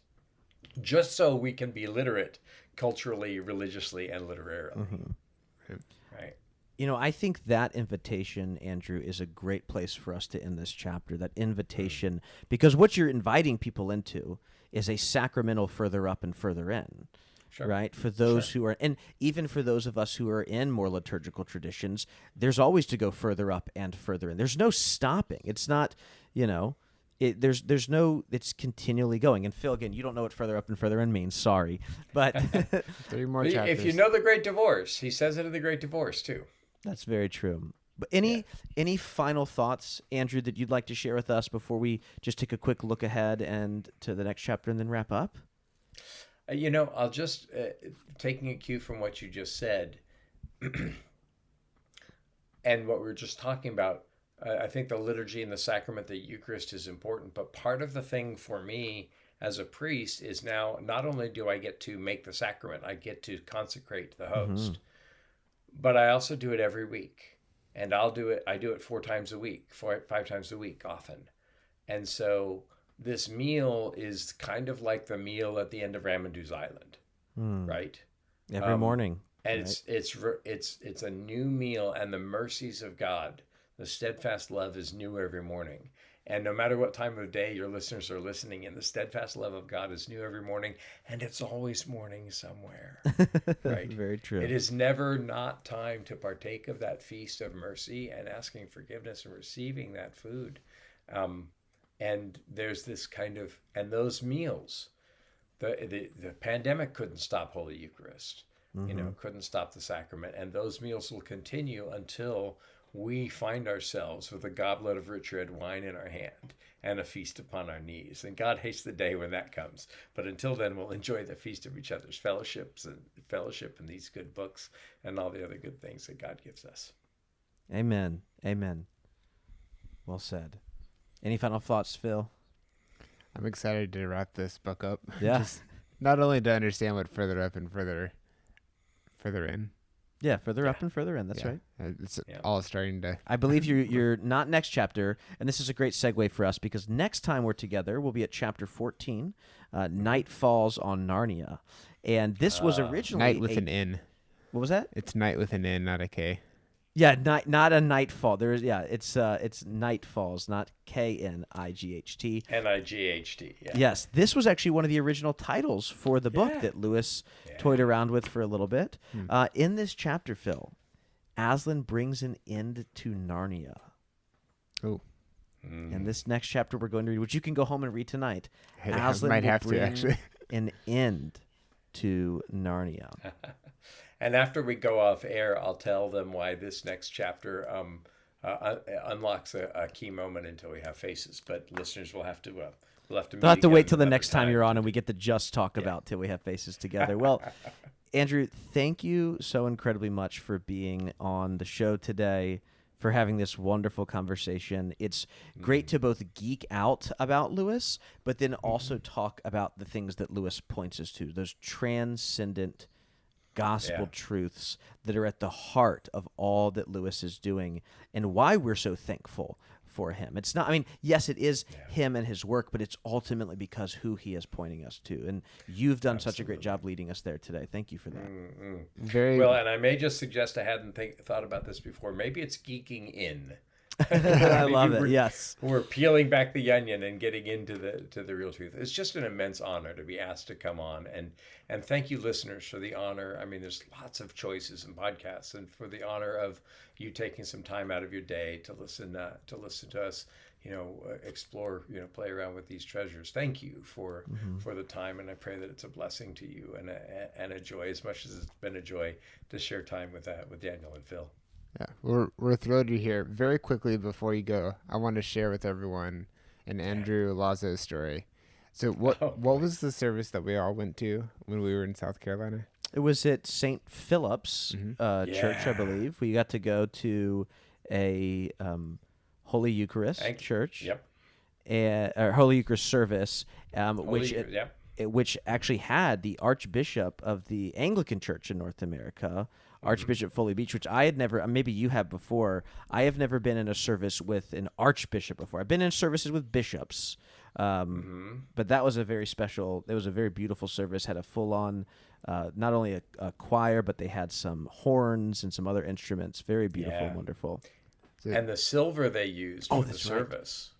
just so we can be literate culturally, religiously, and literarily. Right. You know, I think that invitation, Andrew, is a great place for us to end this chapter. That invitation, because what you're inviting people into is a sacramental further up and further in. Sure. Right? For those who are, and even for those of us who are in more liturgical traditions, there's always to go further up and further in. There's no stopping. It's not, you know, there's no, it's continually going. And Phil, again, you don't know what further up and further in means. Sorry. But 3 more chapters. If you know the Great Divorce, he says it in the Great Divorce too. that's very true. But any final thoughts, Andrew, that you'd like to share with us before we just take a quick look ahead and to the next chapter and then wrap up? You know, I'll just, taking a cue from what you just said, and what we were just talking about, I think the liturgy and the sacrament, the Eucharist, is important. But part of the thing for me as a priest is now, not only do I get to make the sacrament, I get to consecrate the host, but I also do it every week. And I do it 4 times a week, 5 times a week often. And so this meal is kind of like the meal at the end of Ramandu's Island, right? Every morning. And it's a new meal, and the mercies of God, the steadfast love is new every morning. And no matter what time of day your listeners are listening in, the steadfast love of God is new every morning, and it's always morning somewhere, right? Very true. It is never not time to partake of that feast of mercy and asking forgiveness and receiving that food. And there's this kind of, and those meals, the pandemic couldn't stop Holy Eucharist, you know, couldn't stop the sacrament. And those meals will continue until we find ourselves with a goblet of rich red wine in our hand and a feast upon our knees. And God hates the day when that comes. But until then, we'll enjoy the feast of each other's fellowship and these good books and all the other good things that God gives us. Amen. Amen. Well said. Any final thoughts, Phil? I'm excited to wrap this book up. Yeah. Just not only to understand what further up and further in. Yeah, further up and further in. That's Yeah. right. It's all starting to. I believe you're not next chapter, and this is a great segue for us because next time we're together, we'll be at chapter 14, Night Falls on Narnia. And this was originally Night with an N. What was that? It's night with an N, not a K. Yeah, not a nightfall. It's Night Falls, not Knight. Night. Yeah. Yes, this was actually one of the original titles for the book that Lewis toyed around with for a little bit. In this chapter, Phil, Aslan brings an end to Narnia. Oh. And this next chapter we're going to read, which you can go home and read tonight, I Aslan might will have to, bring actually. an end to Narnia. And after we go off air, I'll tell them why this next chapter unlocks a key moment until we have faces. But listeners will have to They'll have to wait till the next time you're on and we get to just talk about till we have faces together. Well, Andrew, thank you so incredibly much for being on the show today, for having this wonderful conversation. It's great to both geek out about Lewis, but then also talk about the things that Lewis points us to, those transcendent gospel truths that are at the heart of all that Lewis is doing and why we're so thankful for him. It's not, I mean, yes, it is him and his work, but it's ultimately because who he is pointing us to. And you've done such a great job leading us there today. Thank you for that. Very well. And I may just suggest, I hadn't thought about this before. Maybe it's geeking in. I love it. Yes. We're peeling back the onion and getting into the real truth. It's just an immense honor to be asked to come on, and thank you, listeners, for the honor. I mean, there's lots of choices and podcasts, and for the honor of you taking some time out of your day to listen to us, explore, play around with these treasures. Thank you for the time, and I pray that it's a blessing to you and a joy, as much as it's been a joy to share time with Daniel and Phil. Yeah, we're thrilled you're here. Very quickly before you go, I want to share with everyone an Andrew Lazo's story. So what was the service that we all went to when we were in South Carolina? It was at St. Philip's Church, I believe. We got to go to a Holy Eucharist church. Yep. Or Holy Eucharist service, which actually had the Archbishop of the Anglican Church in North America Archbishop Foley Beach, which I had never, maybe you have before. I have never been in a service with an archbishop before. I've been in services with bishops, but that was a very special, it was a very beautiful service, had a full-on, not only a choir, but they had some horns and some other instruments. Very beautiful and wonderful. And the silver they used for the that's right. service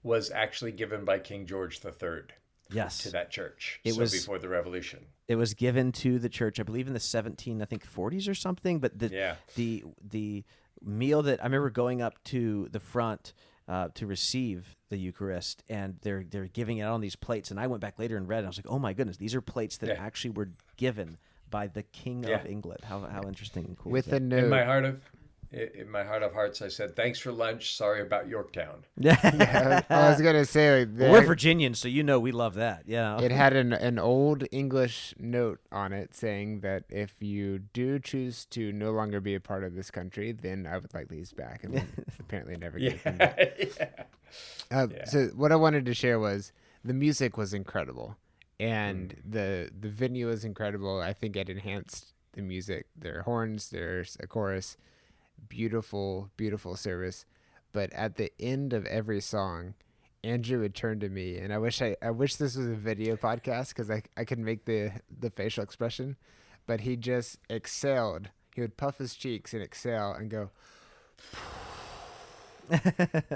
was actually given by King George III. Yes. To that church. It was before the Revolution. It was given to the church, I believe, in the 40s or something. But the meal that I remember going up to the front to receive the Eucharist, and they're giving it out on these plates. And I went back later and read, and I was like, oh my goodness, these are plates that actually were given by the King of England. How interesting and cool. With a note. In my heart of hearts, I said, "Thanks for lunch. Sorry about Yorktown." Yeah, I was gonna say, like, we're Virginians, so we love that. Yeah, it had an old English note on it saying that if you do choose to no longer be a part of this country, then I would like these back. And apparently, never gave them back. So what I wanted to share was the music was incredible, and the venue was incredible. I think it enhanced the music. There are horns. There's a chorus. Beautiful, beautiful service. But at the end of every song, Andrew would turn to me, and I wish this was a video podcast because I could make the facial expression, but he just exhaled. He would puff his cheeks and exhale and go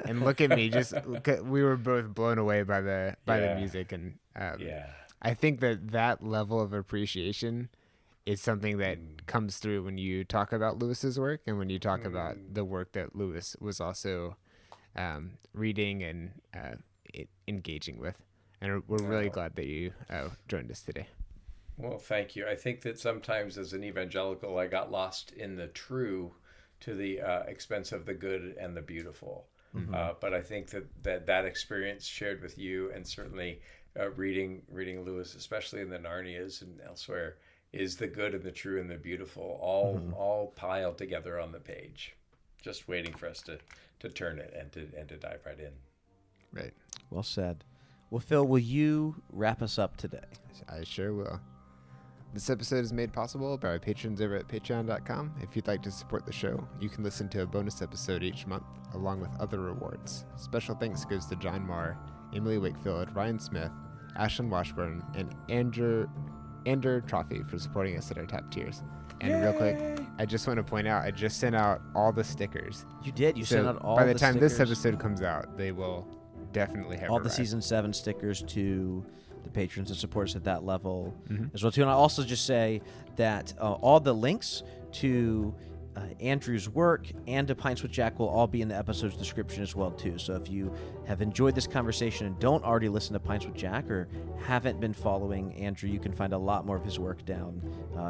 and look at me. We were both blown away by the music, and I think that level of appreciation is something that comes through when you talk about Lewis's work and when you talk about the work that Lewis was also reading and engaging with. And we're really glad that you joined us today. Well, thank you. I think that sometimes as an evangelical, I got lost in the true to the expense of the good and the beautiful. But I think that experience shared with you, and certainly reading Lewis, especially in the Narnias and elsewhere, is the good and the true and the beautiful all piled together on the page, just waiting for us to turn it and to dive right in. Right. Well said. Well, Phil, will you wrap us up today? I sure will. This episode is made possible by our patrons over at patreon.com. If you'd like to support the show, you can listen to a bonus episode each month, along with other rewards. Special thanks goes to John Marr, Emily Wakefield, Ryan Smith, Ashlyn Washburn, and Andrew Trophy for supporting us at our top tiers. And real quick, I just want to point out, I just sent out all the stickers. You did? You sent out all the the stickers? By the time stickers? this episode comes out, they will definitely have all the arrived. Season 7 stickers to the patrons that support us at that level as well, too. And I also just say that all the links to Andrew's work and to Pints with Jack will all be in the episode's description as well, too. So if you have enjoyed this conversation and don't already listen to Pints with Jack or haven't been following Andrew, you can find a lot more of his work down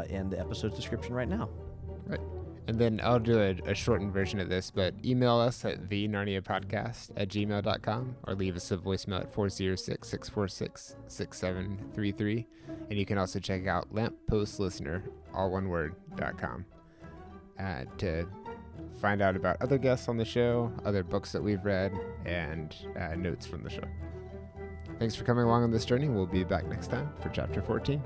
in the episode's description right now. Right. And then I'll do a shortened version of this, but email us at thenarniapodcast@gmail.com or leave us a voicemail at 406-646-6733. And you can also check out lamppostlistener, all one word, .com. To find out about other guests on the show, other books that we've read, and notes from the show. Thanks for coming along on this journey. We'll be back next time for Chapter 14.